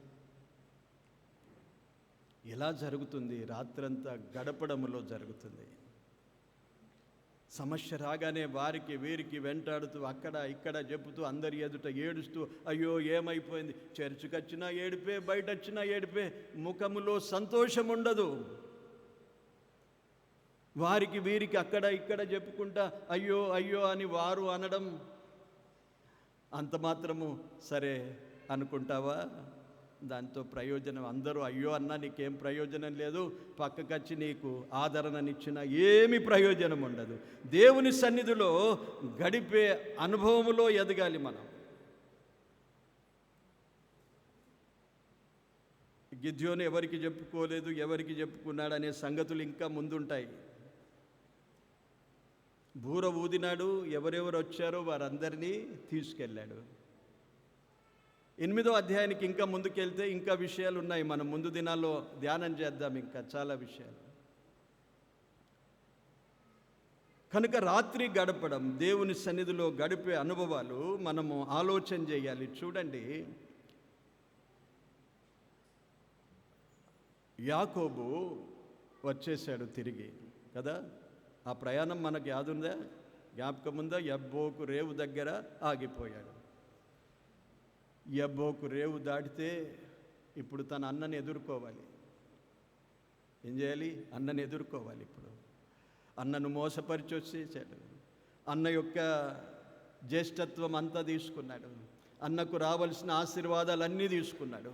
ఎలా జరుగుతుంది? రాత్రంతా గడపడంలో జరుగుతుంది. సమస్య రాగానే వారికి వీరికి వెంటాడుతూ అక్కడ ఇక్కడ చెబుతూ అందరి ఎదుట ఏడుస్తూ, అయ్యో ఏమైపోయింది, చర్చికి వచ్చినా ఏడిపే, బయట వచ్చినా ఏడిపే, ముఖములో సంతోషం ఉండదు. వారికి వీరికి అక్కడ ఇక్కడ చెప్పుకుంటా అయ్యో అయ్యో అని వారు అనడం అంత మాత్రము సరే అనుకుంటావా? దాంతో ప్రయోజనం, అందరూ అయ్యో అన్నా నీకేం ప్రయోజనం లేదు, పక్కకొచ్చి నీకు ఆదరణనిచ్చినా ఏమి ప్రయోజనం ఉండదు. దేవుని సన్నిధిలో గడిపే అనుభవములో ఎదగాలి మనం. గిద్యోను ఎవరికి చెప్పుకోలేదు, ఎవరికి చెప్పుకున్నాడనే సంగతులు ఇంకా ముందుంటాయి. బూర ఊదినాడు, ఎవరెవరు వచ్చారో వారందరినీ తీసుకెళ్ళాడు. 8వ అధ్యాయానికి ఇంకా ముందుకెళ్తే ఇంకా విషయాలు ఉన్నాయి. మనం ముందు దినాల్లో ధ్యానం చేద్దాం, ఇంకా చాలా విషయాలు. కనుక రాత్రి గడపడం, దేవుని సన్నిధిలో గడిపే అనుభవాలు మనము ఆలోచన చేయాలి. చూడండి, యాకోబు వచ్చేసాడు తిరిగి కదా. ఆ ప్రయాణం మనకు యాదుందా? జ్ఞాపకం ఉందా? యబ్బోకు రేవు దగ్గర ఆగిపోయాడు. యబ్బోకు రేవు దాటితే ఇప్పుడు తన అన్నని ఎదుర్కోవాలి. ఏం చేయాలి? అన్నని ఎదుర్కోవాలి. ఇప్పుడు అన్నను మోసపరిచి వచ్చేసాడు. అన్న యొక్క జ్యేష్ఠత్వం అంతా తీసుకున్నాడు. అన్నకు రావాల్సిన ఆశీర్వాదాలన్నీ తీసుకున్నాడు.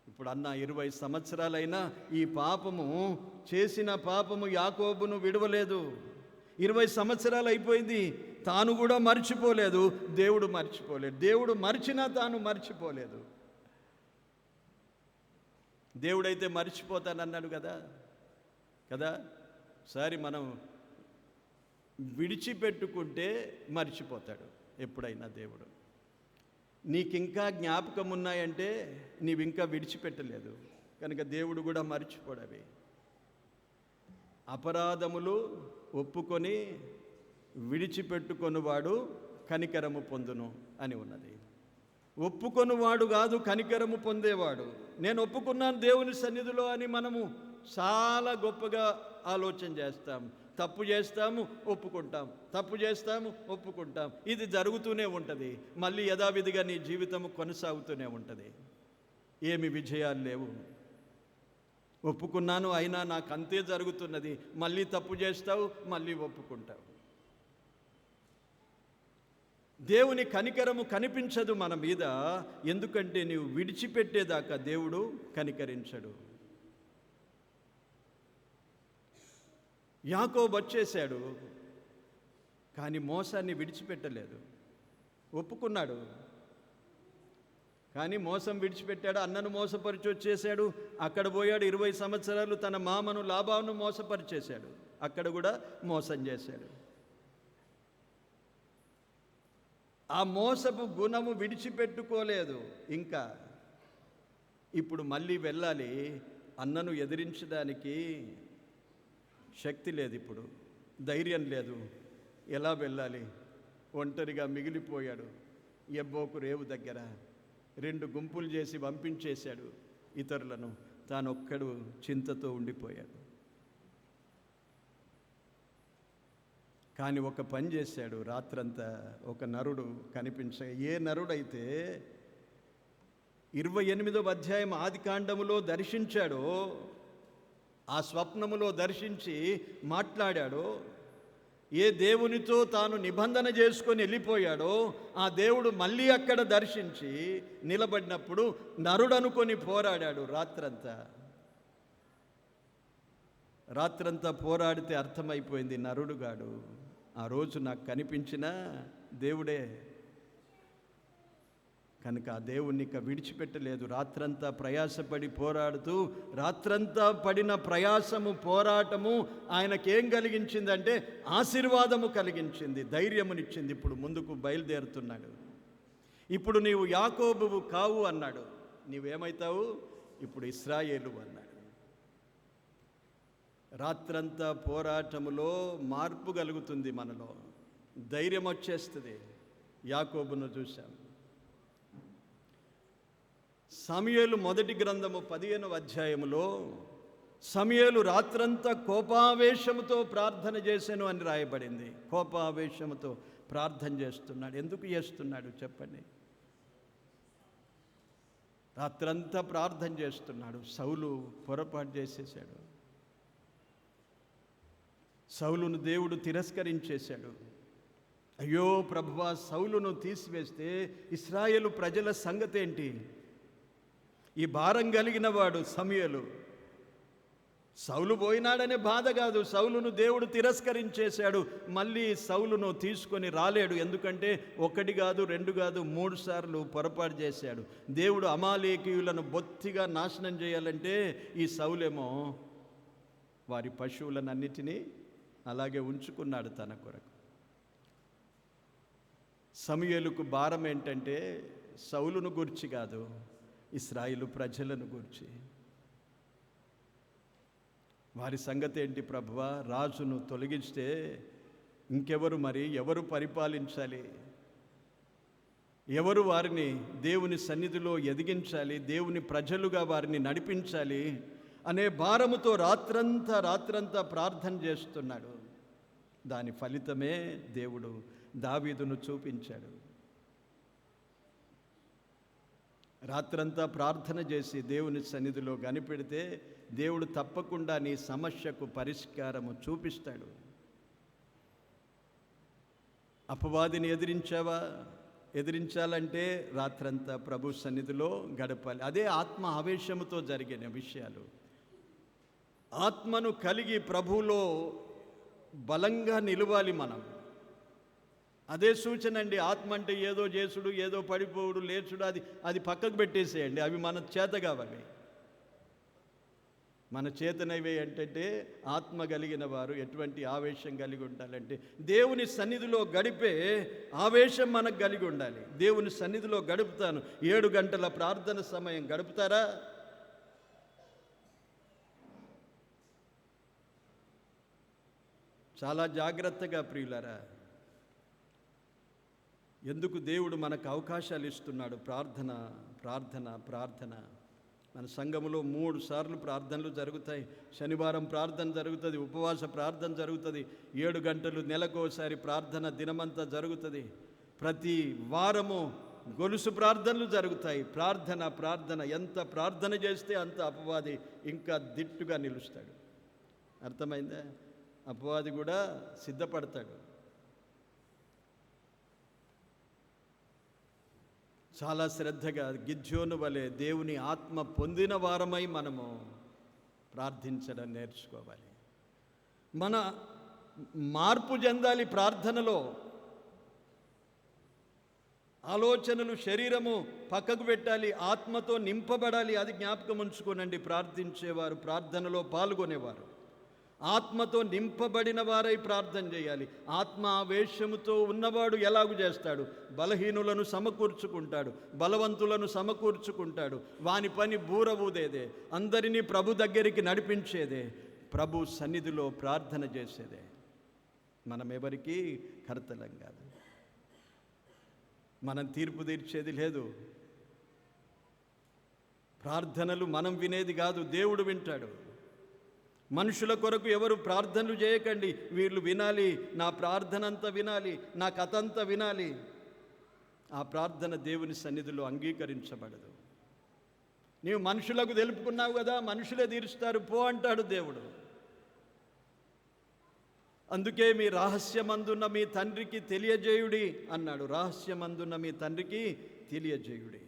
ఇప్పుడు అన్న 20 సంవత్సరాలైనా ఈ పాపము, చేసిన పాపము యాకోబును విడవలేదు. 20 సంవత్సరాలు అయిపోయింది, తాను కూడా మర్చిపోలేదు, దేవుడు మర్చిపోలేదు. దేవుడు మర్చినా తాను మర్చిపోలేదు. దేవుడైతే మర్చిపోతానన్నాడు కదా. సరే, మనం విడిచిపెట్టుకుంటే మర్చిపోతాడు ఎప్పుడైనా దేవుడు. నీకింకా జ్ఞాపకం ఉన్నాయంటే నీవింకా విడిచిపెట్టలేదు కనుక దేవుడు కూడా మర్చిపోడవి. అపరాధములు ఒప్పుకొని విడిచిపెట్టుకొనివాడు కనికరము పొందును అని ఉన్నది. ఒప్పుకొనివాడు కాదు కనికరము పొందేవాడు. నేను ఒప్పుకున్నాను దేవుని సన్నిధిలో అని మనము చాలా గొప్పగా ఆలోచన చేస్తాం. తప్పు చేస్తాము, ఒప్పుకుంటాం, తప్పు చేస్తాము, ఒప్పుకుంటాం. ఇది జరుగుతూనే ఉంటుంది. మళ్ళీ యథావిధిగా నీ జీవితము కొనసాగుతూనే ఉంటుంది. ఏమి విజయాలు లేవు. ఒప్పుకున్నాను, అయినా నాకు అంతే జరుగుతున్నది. మళ్ళీ తప్పు చేస్తావు, మళ్ళీ ఒప్పుకుంటావు. దేవుని కనికరము కనిపించదు మన మీద. ఎందుకంటే నీవు విడిచిపెట్టేదాకా దేవుడు కనికరించడు. యాకోబు వచ్చేశాడు, కానీ మోసాన్ని విడిచిపెట్టలేదు. ఒప్పుకున్నాడు, కానీ మోసం విడిచిపెట్టాడు. అన్నను మోసపరిచి వచ్చేసాడు. అక్కడ పోయాడు 20 సంవత్సరాలు తన మామను లాబాను మోసపరిచేశాడు. అక్కడ కూడా మోసం చేశాడు. ఆ మోసపు గుణము విడిచిపెట్టుకోలేదు. ఇంకా ఇప్పుడు మళ్ళీ వెళ్ళాలి. అన్నను ఎదిరించడానికి శక్తి లేదు, ఇప్పుడు ధైర్యం లేదు. ఎలా వెళ్ళాలి? ఒంటరిగా మిగిలిపోయాడు. యబ్బోకు రేవు దగ్గర 2 గుంపులు చేసి పంపించేశాడు ఇతరులను. తానొక్కడు చింతతో ఉండిపోయాడు. కానీ ఒక పని చేశాడు. రాత్రంతా ఒక నరుడు ఏ నరుడైతే 28వ అధ్యాయం ఆదికాండములో దర్శించాడో, ఆ స్వప్నములో దర్శించి మాట్లాడాడో, ఏ దేవునితో తాను నిబంధన చేసుకొని వెళ్ళిపోయాడో ఆ దేవుడు మళ్ళీ అక్కడ దర్శించి నిలబడినప్పుడు నరుడనుకొని పోరాడాడు రాత్రంతా పోరాడితే అర్థమైపోయింది నరుడుగాడు. ఆ రోజు నాకు కనిపించిన దేవుడే కనుక ఆ దేవుణ్ణి ఇక విడిచిపెట్టలేదు. రాత్రంతా ప్రయాసపడి పోరాడుతూ, రాత్రంతా పడిన ప్రయాసము, పోరాటము ఆయనకేం కలిగించిందంటే ఆశీర్వాదము కలిగించింది, ధైర్యమునిచ్చింది. ఇప్పుడు ముందుకు బయలుదేరుతున్నాడు. ఇప్పుడు నీవు యాకోబువు కావు అన్నాడు. నీవేమవుతావు? ఇప్పుడు ఇశ్రాయేలు అన్నాడు. రాత్రంతా పోరాటములో మార్పు కలుగుతుంది మనలో, ధైర్యం వచ్చేస్తుంది. యాకోబును చూశాం. సమూయేలు మొదటి గ్రంథము 15వ అధ్యాయములో సమూయేలు రాత్రంతా కోపావేశముతో ప్రార్థన చేశాను అని రాయబడింది. కోపావేశముతో ప్రార్థన చేస్తున్నాడు. ఎందుకు చేస్తున్నాడు చెప్పండి? రాత్రంతా ప్రార్థన చేస్తున్నాడు. సౌలు పొరపాటు చేసేసాడు. సౌలును దేవుడు తిరస్కరించేశాడు. అయ్యో ప్రభువా, సౌలును తీసివేస్తే ఇశ్రాయేలు ప్రజల సంగతి ఏంటి? ఈ భారం కలిగిన వాడు సమూయేలు. సౌలు పోయినాడనే బాధ కాదు, సౌలును దేవుడు తిరస్కరించేశాడు. మళ్ళీ సౌలును తీసుకొని రాలేడు. ఎందుకంటే 1 కాదు 2 కాదు 3 సార్లు పొరపాటు చేశాడు. దేవుడు అమాలేకీయులను బొత్తిగా నాశనం చేయాలంటే ఈ సౌలేమో వారి పశువులనన్నిటినీ అలాగే ఉంచుకున్నాడు తన కొరకు. సమూయేలుకు భారం ఏంటంటే సౌలును గూర్చి కాదు, ఇశ్రాయేలు ప్రజలను గూర్చి. వారి సంగతి ఏంటి ప్రభువా? రాజును తొలగిస్తే ఇంకెవరు, మరి ఎవరు పరిపాలించాలి? ఎవరు వారిని దేవుని సన్నిధిలో ఎదిగించాలి? దేవుని ప్రజలుగా వారిని నడిపించాలి అనే భారముతో రాత్రంతా ప్రార్థన చేస్తున్నాడు. దాని ఫలితమే దేవుడు దావీదును చూపించాడు. రాత్రంతా ప్రార్థన చేసి దేవుని సన్నిధిలో కనిపెడితే దేవుడు తప్పకుండా నీ సమస్యకు పరిష్కారము చూపిస్తాడు. అపవాదిని ఎదిరించావా? ఎదిరించాలంటే రాత్రంతా ప్రభు సన్నిధిలో గడపాలి. అదే ఆత్మ ఆవేశముతో జరిగిన విషయాలు. ఆత్మను కలిగి ప్రభువులో బలంగా నిలవాలి మనం. అదే సూచన అండి. ఆత్మ అంటే ఏదో చేసుడు, ఏదో పడిపోవుడు, లేచుడు, అది పక్కకు పెట్టేసేయండి. అవి మన చేత కావాలి. మన చేతనైవే ఏంటంటే ఆత్మ కలిగిన వారు ఎటువంటి ఆవేశం కలిగి ఉండాలంటే దేవుని సన్నిధిలో గడిపే ఆవేశం మనకు కలిగి ఉండాలి. దేవుని సన్నిధిలో గడుపుతాను. 7 గంటల ప్రార్థన సమయం గడుపుతారా? చాలా జాగ్రత్తగా ప్రియులారా. ఎందుకు దేవుడు మనకు అవకాశాలు ఇస్తున్నాడు? ప్రార్థన ప్రార్థన ప్రార్థన. మన సంఘములో 3 సార్లు ప్రార్థనలు జరుగుతాయి. శనివారం ప్రార్థన జరుగుతుంది, ఉపవాస ప్రార్థన జరుగుతుంది, 7 గంటలు నెలకోసారి ప్రార్థన దినమంతా జరుగుతుంది. ప్రతి వారము గొలుసు ప్రార్థనలు జరుగుతాయి. ప్రార్థన ప్రార్థన. ఎంత ప్రార్థన చేస్తే అంత అపవాది ఇంకా దిట్టుగా నిలుస్తాడు. అర్థమైందా? అపవాది కూడా సిద్ధపడతాడు. చాలా శ్రద్ధగా గిద్యోను వలె దేవుని ఆత్మ పొందిన వారమై మనము ప్రార్థించడం నేర్చుకోవాలి. మన మార్పు చెందాలి ప్రార్థనలో. ఆలోచనలు, శరీరము పక్కకు పెట్టాలి, ఆత్మతో నింపబడాలి. అది జ్ఞాపకం ఉంచుకోనండి. ప్రార్థించేవారు, ప్రార్థనలో పాల్గొనేవారు ఆత్మతో నింపబడిన వారై ప్రార్థన చేయాలి. ఆత్మావేశముతో ఉన్నవాడు ఎలాగు చేస్తాడు? బలహీనులను సమకూర్చుకుంటాడు, బలవంతులను సమకూర్చుకుంటాడు. వాని పని బూర ఊదేదే, అందరినీ ప్రభు దగ్గరికి నడిపించేదే, ప్రభు సన్నిధిలో ప్రార్థన చేసేదే. మనం ఎవరికి కర్తలం కాదు. మనం తీర్పు తీర్చేది లేదు. ప్రార్థనలు మనం వినేది కాదు, దేవుడు వింటాడు. మనుషుల కొరకు ఎవరు ప్రార్థనలు చేయకండి. వీళ్ళు వినాలి, నా ప్రార్థన అంతా వినాలి, నా కథ అంతా వినాలి. ఆ ప్రార్థన దేవుని సన్నిధిలో అంగీకరించబడదు. నీవు మనుషులకు తెలుపుకున్నావు కదా, మనుషులే తీరుస్తారు పో అంటాడు దేవుడు. అందుకే మీ రహస్యమందున్న మీ తండ్రికి తెలియజేయుడి అన్నాడు. రహస్యమందున్న మీ తండ్రికి తెలియజేయుడి.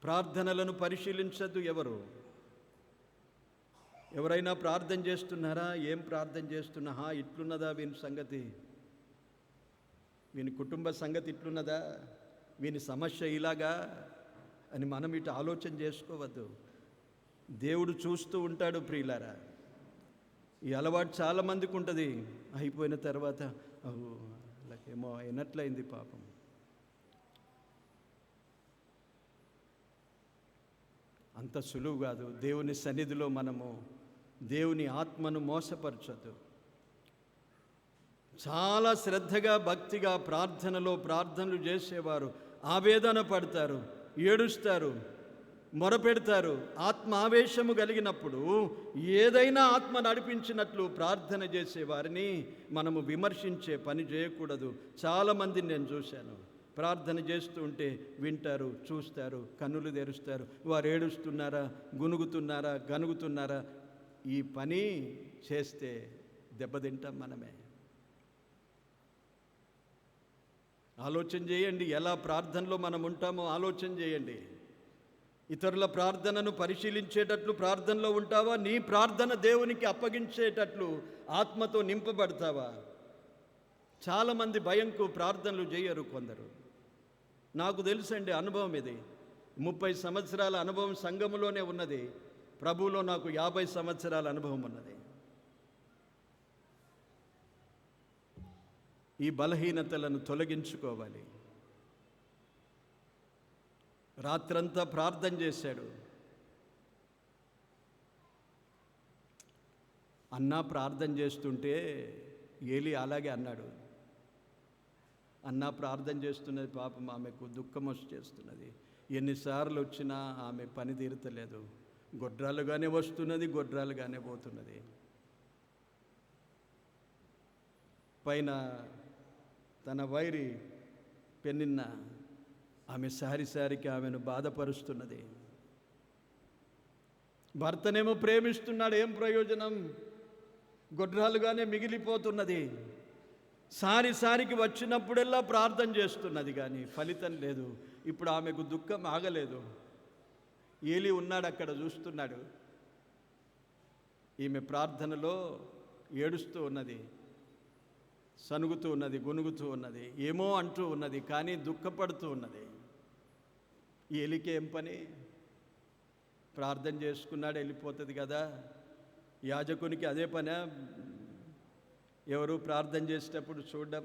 ప్రార్థనలను పరిశీలించద్దు ఎవరు. ఎవరైనా ప్రార్థన చేస్తున్నారా? ఏం ప్రార్థన చేస్తున్నా? ఇట్లున్నదా వీని సంగతి? వీని కుటుంబ సంగతి ఇట్లున్నదా? వీని సమస్య ఇలాగా అని మనం ఇటు ఆలోచన చేసుకోవద్దు. దేవుడు చూస్తూ ఉంటాడు ప్రియులారా. ఈ అలవాటు చాలామందికి ఉంటుంది. అయిపోయిన తర్వాత అలాగేమో అయినట్లయింది పాపం. అంత సులువు కాదు. దేవుని సన్నిధిలో మనము దేవుని ఆత్మను మోసపరచొద్దు. చాలా శ్రద్ధగా భక్తిగా ప్రార్థనలు చేసేవారు ఆవేదన పడతారు, ఏడుస్తారు, మొరపెడతారు. ఆత్మ ఆవేశము కలిగినప్పుడు ఏదైనా ఆత్మ నడిపించినట్లు ప్రార్థన చేసేవారిని మనము విమర్శించే పని చేయకూడదు. చాలామందిని నేను చూశాను. ప్రార్థన చేస్తూ ఉంటే వింటారు, చూస్తారు, కన్నులు తెరుస్తారు. వారు ఏడుస్తున్నారా, గునుగుతున్నారా, గనుగుతున్నారా? ఈ పని చేస్తే దెబ్బతింటాం మనమే. ఆలోచన చేయండి. ఎలా ప్రార్థనలో మనం ఉంటామో ఆలోచన చేయండి. ఇతరుల ప్రార్థనను పరిశీలించేటట్లు ప్రార్థనలో ఉంటావా? నీ ప్రార్థన దేవునికి అప్పగించేటట్లు ఆత్మతో నింపబడతావా? చాలామంది భయంకు ప్రార్థనలు చేయరు కొందరు. నాకు తెలుసండి, అనుభవం ఇది. 30 సంవత్సరాల అనుభవం సంఘములోనే ఉన్నది. ప్రభువులో నాకు 50 సంవత్సరాల అనుభవం ఉన్నది. ఈ బలహీనతలను తొలగించుకోవాలి. రాత్రంతా ప్రార్థన చేశాడు. అన్నా ప్రార్థన చేస్తుంటే ఏలీ అలాగే అన్నాడు. అన్నా ప్రార్థన చేస్తున్నది, పాపం ఆమెకు దుఃఖం వచ్చేస్తున్నది. ఎన్నిసార్లు వచ్చినా ఆమె పని తీరతలేదు. గొడ్రాలుగానే వస్తున్నది, గొడ్రాలుగానే పోతున్నది. పైన తన వైరి పెన్నిన్న ఆమె సారికి ఆమెను బాధపరుస్తున్నది. భర్తనేమో ప్రేమిస్తున్నాడు, ఏం ప్రయోజనం? గొడ్రాలుగానే మిగిలిపోతున్నది. సారికి వచ్చినప్పుడల్లా ప్రార్థన చేస్తున్నది, కానీ ఫలితం లేదు. ఇప్పుడు ఆమెకు దుఃఖం ఆగలేదు. ఏలీ ఉన్నాడు అక్కడ, చూస్తున్నాడు. ఈమె ప్రార్థనలో ఏడుస్తూ ఉన్నది, సనుగుతూ ఉన్నది, గొనుగుతూ ఉన్నది, ఏమో అంటూ ఉన్నది, కానీ దుఃఖపడుతూ ఉన్నది. ఏలికి ఏం పని? ప్రార్థన చేసుకున్నాడు, వెళ్ళిపోతుంది కదా. యాజకునికి అదే పనే. ఎవరు ప్రార్థన చేసేటప్పుడు చూడడం?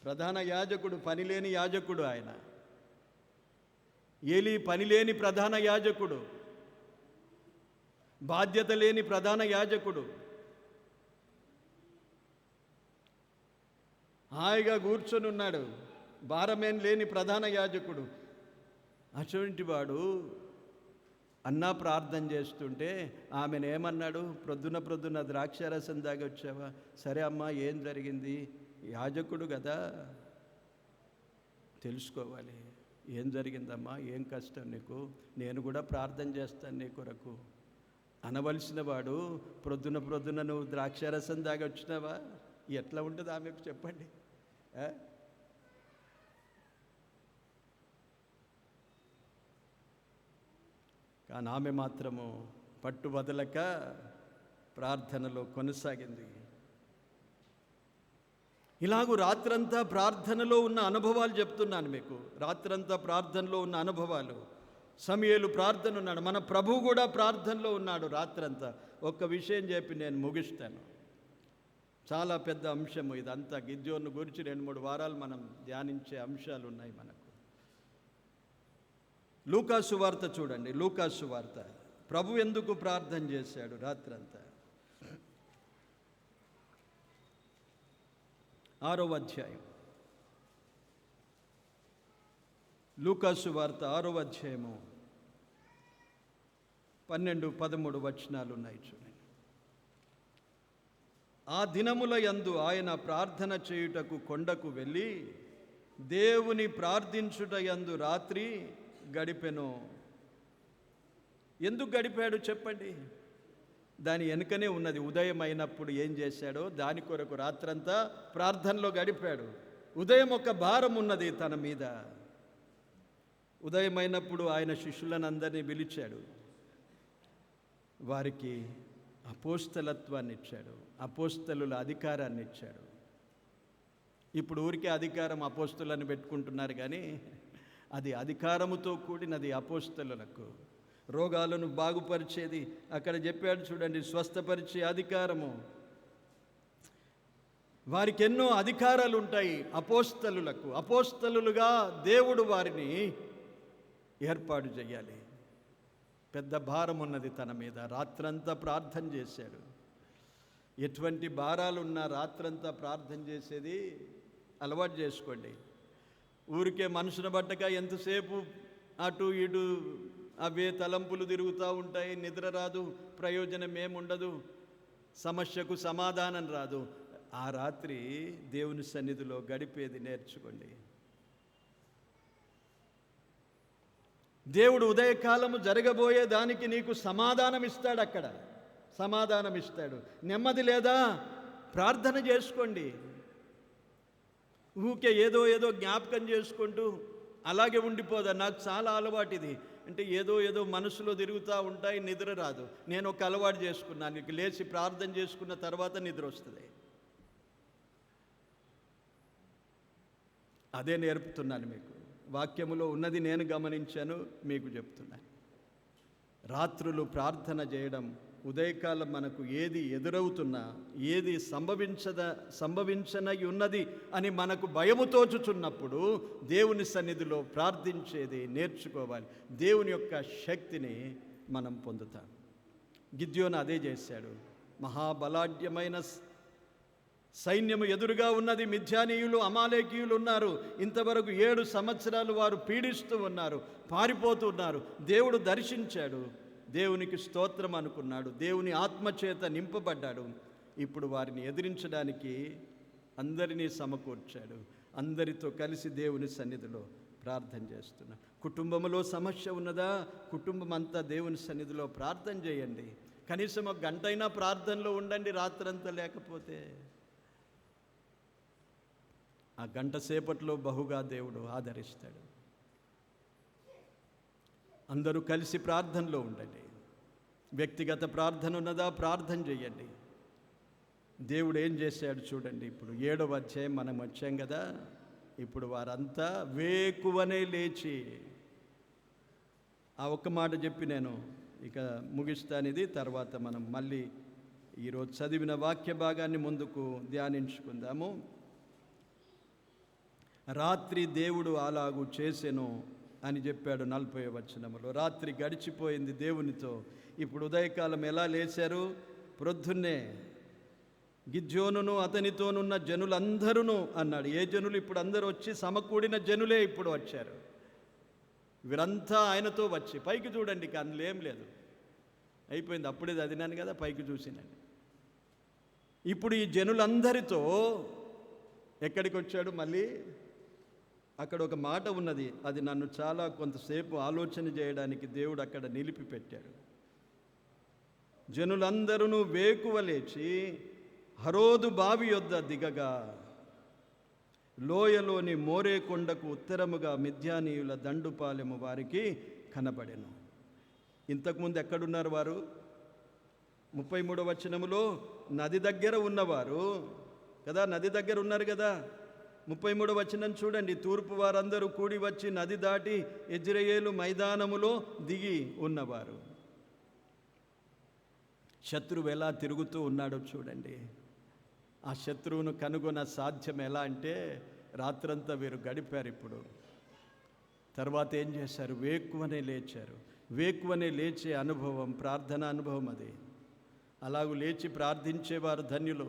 ప్రధాన యాజకుడు, పనిలేని యాజకుడు ఆయన. ఏలీ పనిలేని ప్రధాన యాజకుడు, బాధ్యత లేని ప్రధాన యాజకుడు. హాయిగా కూర్చొని ఉన్నాడు, భారమేం లేని ప్రధాన యాజకుడు. అటువంటి వాడు అన్నా ప్రార్థన చేస్తుంటే ఆమెను ఏమన్నాడు? ప్రొద్దున ద్రాక్షారసం దాగి వచ్చావా? సరే అమ్మా, ఏం జరిగింది? యాజకుడు కదా, తెలుసుకోవాలి. ఏం జరిగిందమ్మా? ఏం కష్టం నీకు? నేను కూడా ప్రార్థన చేస్తాను నీ కొరకు అనవలసిన వాడు ప్రొద్దున నువ్వు ద్రాక్షారసం దాగి వచ్చినావా? ఎట్లా ఉంటుంది ఆమెకు చెప్పండి? కానీ ఆమె మాత్రము పట్టు వదలక ప్రార్థనలో కొనసాగింది. ఇలాగూ రాత్రంతా ప్రార్థనలో ఉన్న అనుభవాలు చెప్తున్నాను మీకు. రాత్రంతా ప్రార్థనలో ఉన్న అనుభవాలు. సమూయేలు ప్రార్థన ఉన్నాడు, మన ప్రభువు కూడా ప్రార్థనలో ఉన్నాడు రాత్రంతా. ఒక్క విషయం చెప్పి నేను ముగిస్తాను. చాలా పెద్ద అంశము ఇదంతా. గిద్యోను గురించి 2-3 వారాలు మనం ధ్యానించే అంశాలు ఉన్నాయి మనకు. లూకాసు వార్త చూడండి. లూకాసు వార్త. ప్రభు ఎందుకు ప్రార్థన చేశాడు రాత్రంతా? 6వ అధ్యాయం. లూకాసు వార్త 6వ అధ్యాయము 12-13 వచనాలు ఉన్నాయి చూడండి. ఆ దినముల యందు ఆయన ప్రార్థన చేయుటకు కొండకు వెళ్ళి దేవుని ప్రార్థించుట యందు రాత్రి గడిపెను. ఎందుకు గడిపాడు చెప్పండి? దాని వెనుకనే ఉన్నది. ఉదయం అయినప్పుడు ఏం చేశాడో దాని కొరకు రాత్రంతా ప్రార్థనలో గడిపాడు. ఉదయం ఒక భారం ఉన్నది తన మీద. ఉదయం అయినప్పుడు ఆయన శిష్యులను అందరినీ పిలిచాడు, వారికి అపోస్తలత్వాన్ని ఇచ్చాడు, అపోస్తలుల అధికారాన్ని ఇచ్చాడు. ఇప్పుడు ఊరికే అధికారం అపోస్తలులను పెట్టుకుంటున్నారు, కానీ అది అధికారముతో కూడినది అపోస్తలులకు. రోగాలను బాగుపరిచేది అక్కడ చెప్పాడు చూడండి, స్వస్థపరిచే అధికారము. వారికి ఎన్నో అధికారాలు ఉంటాయి అపోస్తలులకు. అపోస్తలులుగా దేవుడు వారిని ఏర్పాటు చేయాలి. పెద్ద భారం ఉన్నది తన మీద. రాత్రంతా ప్రార్థన చేశాడు. ఎటువంటి భారాలున్నా రాత్రంతా ప్రార్థన చేసేది అలవాటు చేసుకోండి. ఊరికే మనసును బట్టక ఎంతసేపు అటు ఇటు అవే తలంపులు తిరుగుతూ ఉంటాయి, నిద్ర రాదు, ప్రయోజనం ఏముండదు, సమస్యకు సమాధానం రాదు. ఆ రాత్రి దేవుని సన్నిధిలో గడిపేది నేర్చుకోండి. దేవుడు ఉదయకాలము జరగబోయే దానికి నీకు సమాధానం ఇస్తాడు. అక్కడ సమాధానం ఇస్తాడు. నెమ్మది లేదా? ప్రార్థన చేసుకోండి. ఊకే ఏదో జ్ఞాపకం చేసుకుంటూ అలాగే ఉండిపోదా? నాకు చాలా అలవాటు ఇది. అంటే ఏదో మనసులో తిరుగుతూ ఉంటాయి, నిద్ర రాదు. నేను ఒక అలవాటు చేసుకున్నాను. నీకు లేచి ప్రార్థన చేసుకున్న తర్వాత నిద్ర వస్తుంది. అదే నేర్పుతున్నాను మీకు. వాక్యములో ఉన్నది నేను గమనించాను, మీకు చెప్తున్నాను. రాత్రులు ప్రార్థన చేయడం, ఉదయకాలం మనకు ఏది ఎదురవుతున్నా, ఏది సంభవించనై ఉన్నది అని మనకు భయము తోచుచున్నప్పుడు దేవుని సన్నిధిలో ప్రార్థించేది నేర్చుకోవాలి. దేవుని యొక్క శక్తిని మనం పొందుతాం. గిద్యోను అదే చేశాడు. మహాబలాఢ్యమైన సైన్యము ఎదురుగా ఉన్నది. మిద్యానీయులు, అమాలేకీయులు ఉన్నారు. ఇంతవరకు 7 సంవత్సరాలు వారు పీడిస్తూ ఉన్నారు, పారిపోతూ ఉన్నారు. దేవుడు దర్శించాడు. దేవునికి స్తోత్రం అనుకున్నాడు. దేవుని ఆత్మచేత నింపబడ్డాడు. ఇప్పుడు వారిని ఎదిరించడానికి అందరినీ సమకూర్చాడు. అందరితో కలిసి దేవుని సన్నిధిలో ప్రార్థన చేస్తున్నా. కుటుంబంలో సమస్య ఉన్నదా? కుటుంబం అంతా దేవుని సన్నిధిలో ప్రార్థన చేయండి. కనీసం ఒక గంటైనా ప్రార్థనలో ఉండండి. రాత్రంతా లేకపోతే ఆ గంట సేపట్లో బహుగా దేవుడు ఆదరిస్తాడు. అందరూ కలిసి ప్రార్థనలో ఉండండి. వ్యక్తిగత ప్రార్థన ఉన్నదా? ప్రార్థన చేయండి. దేవుడు ఏం చేశాడు చూడండి. ఇప్పుడు 7వ అధ్యాయం మనం వచ్చాం కదా. ఇప్పుడు వారంతా వేకువనే లేచి, ఆ ఒక్క మాట చెప్పి నేను ఇక ముగిస్తాను. ఇది తర్వాత మనం మళ్ళీ ఈరోజు చదివిన వాక్య భాగాన్ని ముందుకు ధ్యానించుకుందాము. రాత్రి దేవుడు అలాగూ చేసెను అని చెప్పాడు 40వ వచనములో. రాత్రి గడిచిపోయింది దేవునితో. ఇప్పుడు ఉదయకాలం ఎలా లేచారు? ప్రొద్దున్నే గిద్యోనును అతనితోనున్న జనులందరూ అన్నాడు. ఏ జనులు? ఇప్పుడు అందరూ వచ్చి సమకూడిన జనులే ఇప్పుడు వచ్చారు. వీరంతా ఆయనతో వచ్చి, పైకి చూడండి, అందులో ఏం లేదు, అయిపోయింది. అప్పుడే చదివినాను కదా, పైకి చూసినండి. ఇప్పుడు ఈ జనులందరితో ఎక్కడికి వచ్చాడు? మళ్ళీ అక్కడ ఒక మాట ఉన్నది, అది నన్ను చాలా కొంతసేపు ఆలోచన చేయడానికి దేవుడు అక్కడ నిలిపి పెట్టాడు. జనులందరూ వేకువ లేచి హరోదు బావి యొద్ద దిగగా, లోయలోని మోరే కొండకు ఉత్తరముగా మిద్యానీయుల దండుపాలెము వారికి కనబడెను. ఇంతకుముందు ఎక్కడున్నారు వారు? 33వ వచనములో నది దగ్గర ఉన్నవారు కదా, నది దగ్గర ఉన్నారు కదా. 33వ వచనం చూడండి. తూర్పు వారందరూ కూడి వచ్చి నది దాటి యెజ్రెయేలు మైదానములో దిగి ఉన్నవారు. శత్రువు ఎలా తిరుగుతూ ఉన్నాడో చూడండి. ఆ శత్రువును కనుగొన సాధ్యం ఎలా అంటే, రాత్రంతా వీరు గడిపారు. ఇప్పుడు తర్వాత ఏం చేశారు? వేకువనే లేచారు. వేకువనే లేచే అనుభవం ప్రార్థన అనుభవం. అది అలాగూ లేచి ప్రార్థించేవారు ధన్యులు.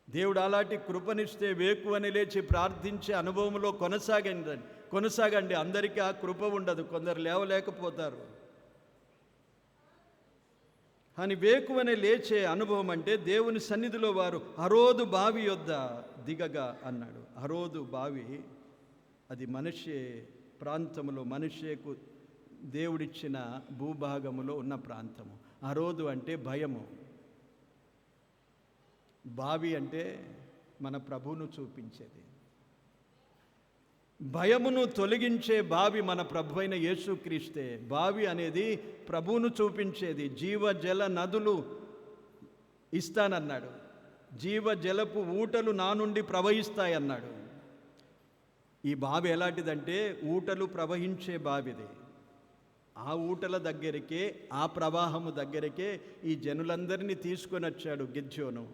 దేవుడు అలాంటి కృపనిస్తే వేకువని లేచి ప్రార్థించే అనుభవంలో కొనసాగండి. అందరికీ ఆ కృప ఉండదు, కొందరు లేవలేకపోతారు. కానీ వేకువనే లేచే అనుభవం అంటే దేవుని సన్నిధిలో వారు హరోదు బావి యొద్ద దిగగా అన్నాడు. హరోదు బావి అది మనష్షే ప్రాంతములో, మనష్షేకు దేవుడిచ్చిన భూభాగములో ఉన్న ప్రాంతము. హరోదు అంటే భయము, బావి అంటే మన ప్రభువును చూపించేది. భయమును తొలగించే బావి మన ప్రభు అయిన యేసుక్రీస్తే. బావి అనేది ప్రభువును చూపించేది. జీవజల నదులు ఇస్తానన్నాడు. జీవజలపు ఊటలు నా నుండి ప్రవహిస్తాయన్నాడు. ఈ బావి ఎలాంటిదంటే ఊటలు ప్రవహించే బావిది. ఆ ఊటల దగ్గరికే, ఆ ప్రవాహము దగ్గరికే ఈ జనులందరినీ తీసుకొని వచ్చాడు గిద్యోను.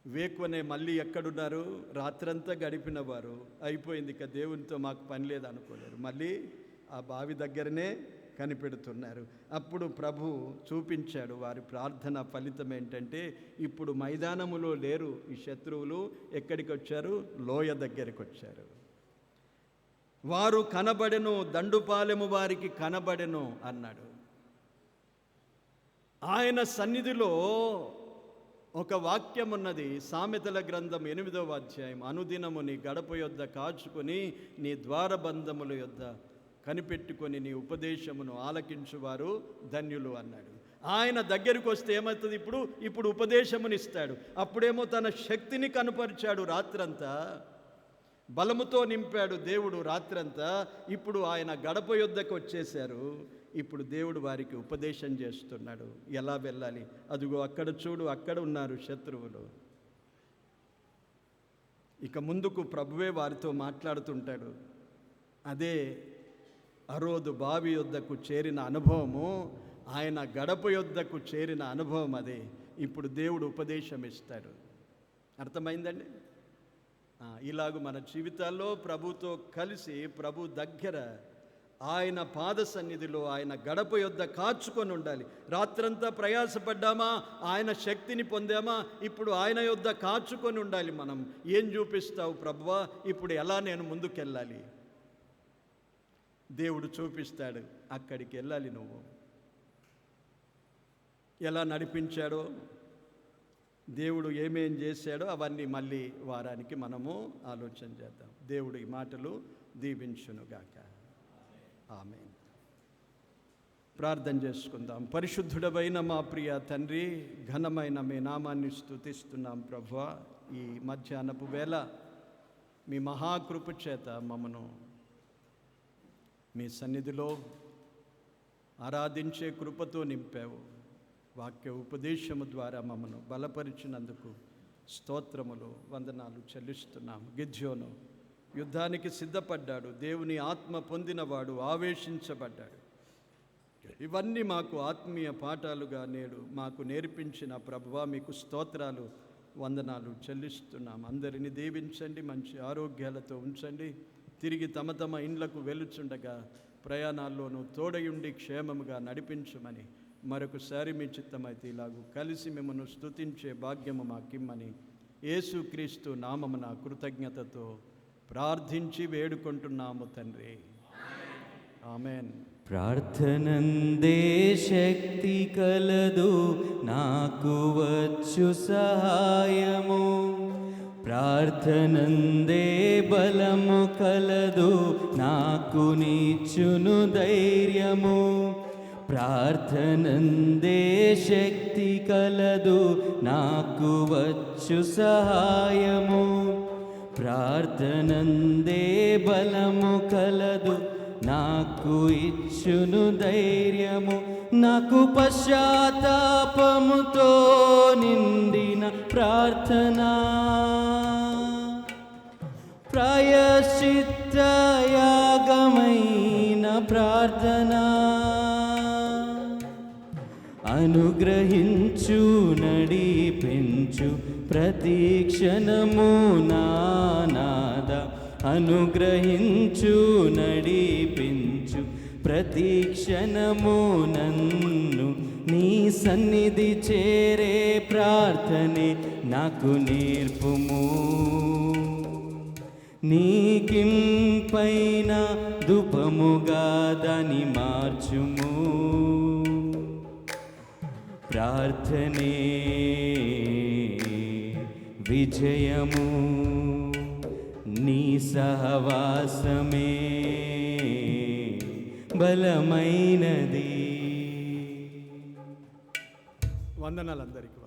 వేకువనే మళ్ళీ ఎక్కడున్నారు? రాత్రంతా గడిపిన వారు అయిపోయింది, ఇక దేవునితో మాకు పని లేదు అనుకోలేరు. మళ్ళీ ఆ బావి దగ్గరనే కనిపెడుతున్నారు. అప్పుడు ప్రభు చూపించాడు వారి ప్రార్థన ఫలితం ఏంటంటే, ఇప్పుడు మైదానములో లేరు ఈ శత్రువులు. ఎక్కడికి వచ్చారు? లోయ దగ్గరికి వచ్చారు. వారు కనబడెను, దండుపాలెము వారికి కనబడెను అన్నాడు. ఆయన సన్నిధిలో ఒక వాక్యం ఉన్నది. సామెతల గ్రంథం 8వ అధ్యాయం. అనుదినము నీ గడప యొద్ద కాచుకొని, నీ ద్వారబంధముల యొద్ద కనిపెట్టుకొని నీ ఉపదేశమును ఆలకించువారు ధన్యులు అన్నాడు. ఆయన దగ్గరికి వస్తే ఏమవుతుంది? ఇప్పుడు ఉపదేశమునిస్తాడు. అప్పుడేమో తన శక్తిని కనుపరిచాడు. రాత్రంతా బలముతో నింపాడు దేవుడు రాత్రంతా. ఇప్పుడు ఆయన గడప యొద్దకు వచ్చేశారు. ఇప్పుడు దేవుడు వారికి ఉపదేశం చేస్తున్నాడు, ఎలా వెళ్ళాలి. అదిగో అక్కడ చూడు, అక్కడ ఉన్నారు శత్రువులు. ఇక ముందుకు ప్రభువే వారితో మాట్లాడుతుంటాడు. అదే హరోదు బావి యొద్దకు చేరిన అనుభవము, ఆయన గడప యొద్దకు చేరిన అనుభవం. అదే ఇప్పుడు దేవుడు ఉపదేశం ఇస్తాడు. అర్థమైందండి? ఇలాగ మన జీవితాల్లో ప్రభుతో కలిసి, ప్రభు దగ్గర, ఆయన పాద సన్నిధిలో, ఆయన గడప యొద్ద కాచుకొని ఉండాలి. రాత్రంతా ప్రయాసపడ్డామా, ఆయన శక్తిని పొందామా, ఇప్పుడు ఆయన యొద్ద కాచుకొని ఉండాలి. మనం ఏం చూపిస్తావు ప్రభువా, ఇప్పుడు ఎలా నేను ముందుకెళ్ళాలి? దేవుడు చూపిస్తాడు, అక్కడికి వెళ్ళాలి నువ్వు. ఎలా నడిపించాడో, దేవుడు ఏమేం చేశాడో అవన్నీ మళ్ళీ వారానికి మనము ఆలోచన చేద్దాం. దేవుడు ఈ మాటలు దీవించునుగాక. ఆమేన్. ప్రార్థన చేసుకుందాం. పరిశుద్ధుడవైన మా ప్రియ తండ్రి, ఘనమైన మీ నామాన్ని స్తుతిస్తున్నాం ప్రభువా. ఈ మధ్యాహ్నపు వేళ మీ మహాకృప చేత మమ్మను మీ సన్నిధిలో ఆరాధించే కృపతో నింపావు. వాక్య ఉపదేశము ద్వారా మమ్మను బలపరిచినందుకు స్తోత్రములు, వందనాలు చెల్లిస్తున్నాము. గిద్యోను యుద్ధానికి సిద్ధపడ్డాడు. దేవుని ఆత్మ పొందినవాడు, ఆవేశించబడ్డాడు. ఇవన్నీ మాకు ఆత్మీయ పాఠాలుగా నేడు మాకు నేర్పించిన ప్రభువా, మీకు స్తోత్రాలు, వందనాలు చెల్లిస్తున్నాం. అందరిని దీవించండి, మంచి ఆరోగ్యాలతో ఉంచండి. తిరిగి తమ తమ ఇండ్లకు వెలుచుండగా ప్రయాణాల్లోనూ తోడయుండి క్షేమముగా నడిపించమని మరొకసారి మీ చిత్తమైతే ఇలాగూ కలిసి మిమ్మల్ని స్తుతించే భాగ్యము మాకిమ్మని యేసుక్రీస్తు నామమున కృతజ్ఞతతో ప్రార్థించి వేడుకుంటున్నాము తండ్రి. ఆమెన్. ప్రార్థనందే శక్తి కలదు, నాకు వచ్చు సహాయము. ప్రార్థనందే బలము కలదు, నాకు నీచును ధైర్యము. ప్రార్థనందే శక్తి కలదు, నాకు వచ్చు సహాయము. ప్రార్థనందే బలము కలదు, నాకు ఇచ్చును ధైర్యము. నాకు పశ్చాత్తాపముతో నిండిన ప్రార్థన, ప్రాయశ్చిత్త యాగమైన ప్రార్థన. అనుగ్రహించు నడిపించు ప్రతి క్షణము నానాద. అనుగ్రహించు నడిపించు ప్రతి క్షణము నన్ను. నీ సన్నిధి చేరే ప్రార్థనే నాకు నేర్పుము. నీకింపైన ధూపముగా దాని మార్చుము. ప్రార్థనే విజయము, నీ సహవాసమే బలమైనది. వందనాలందరికీ.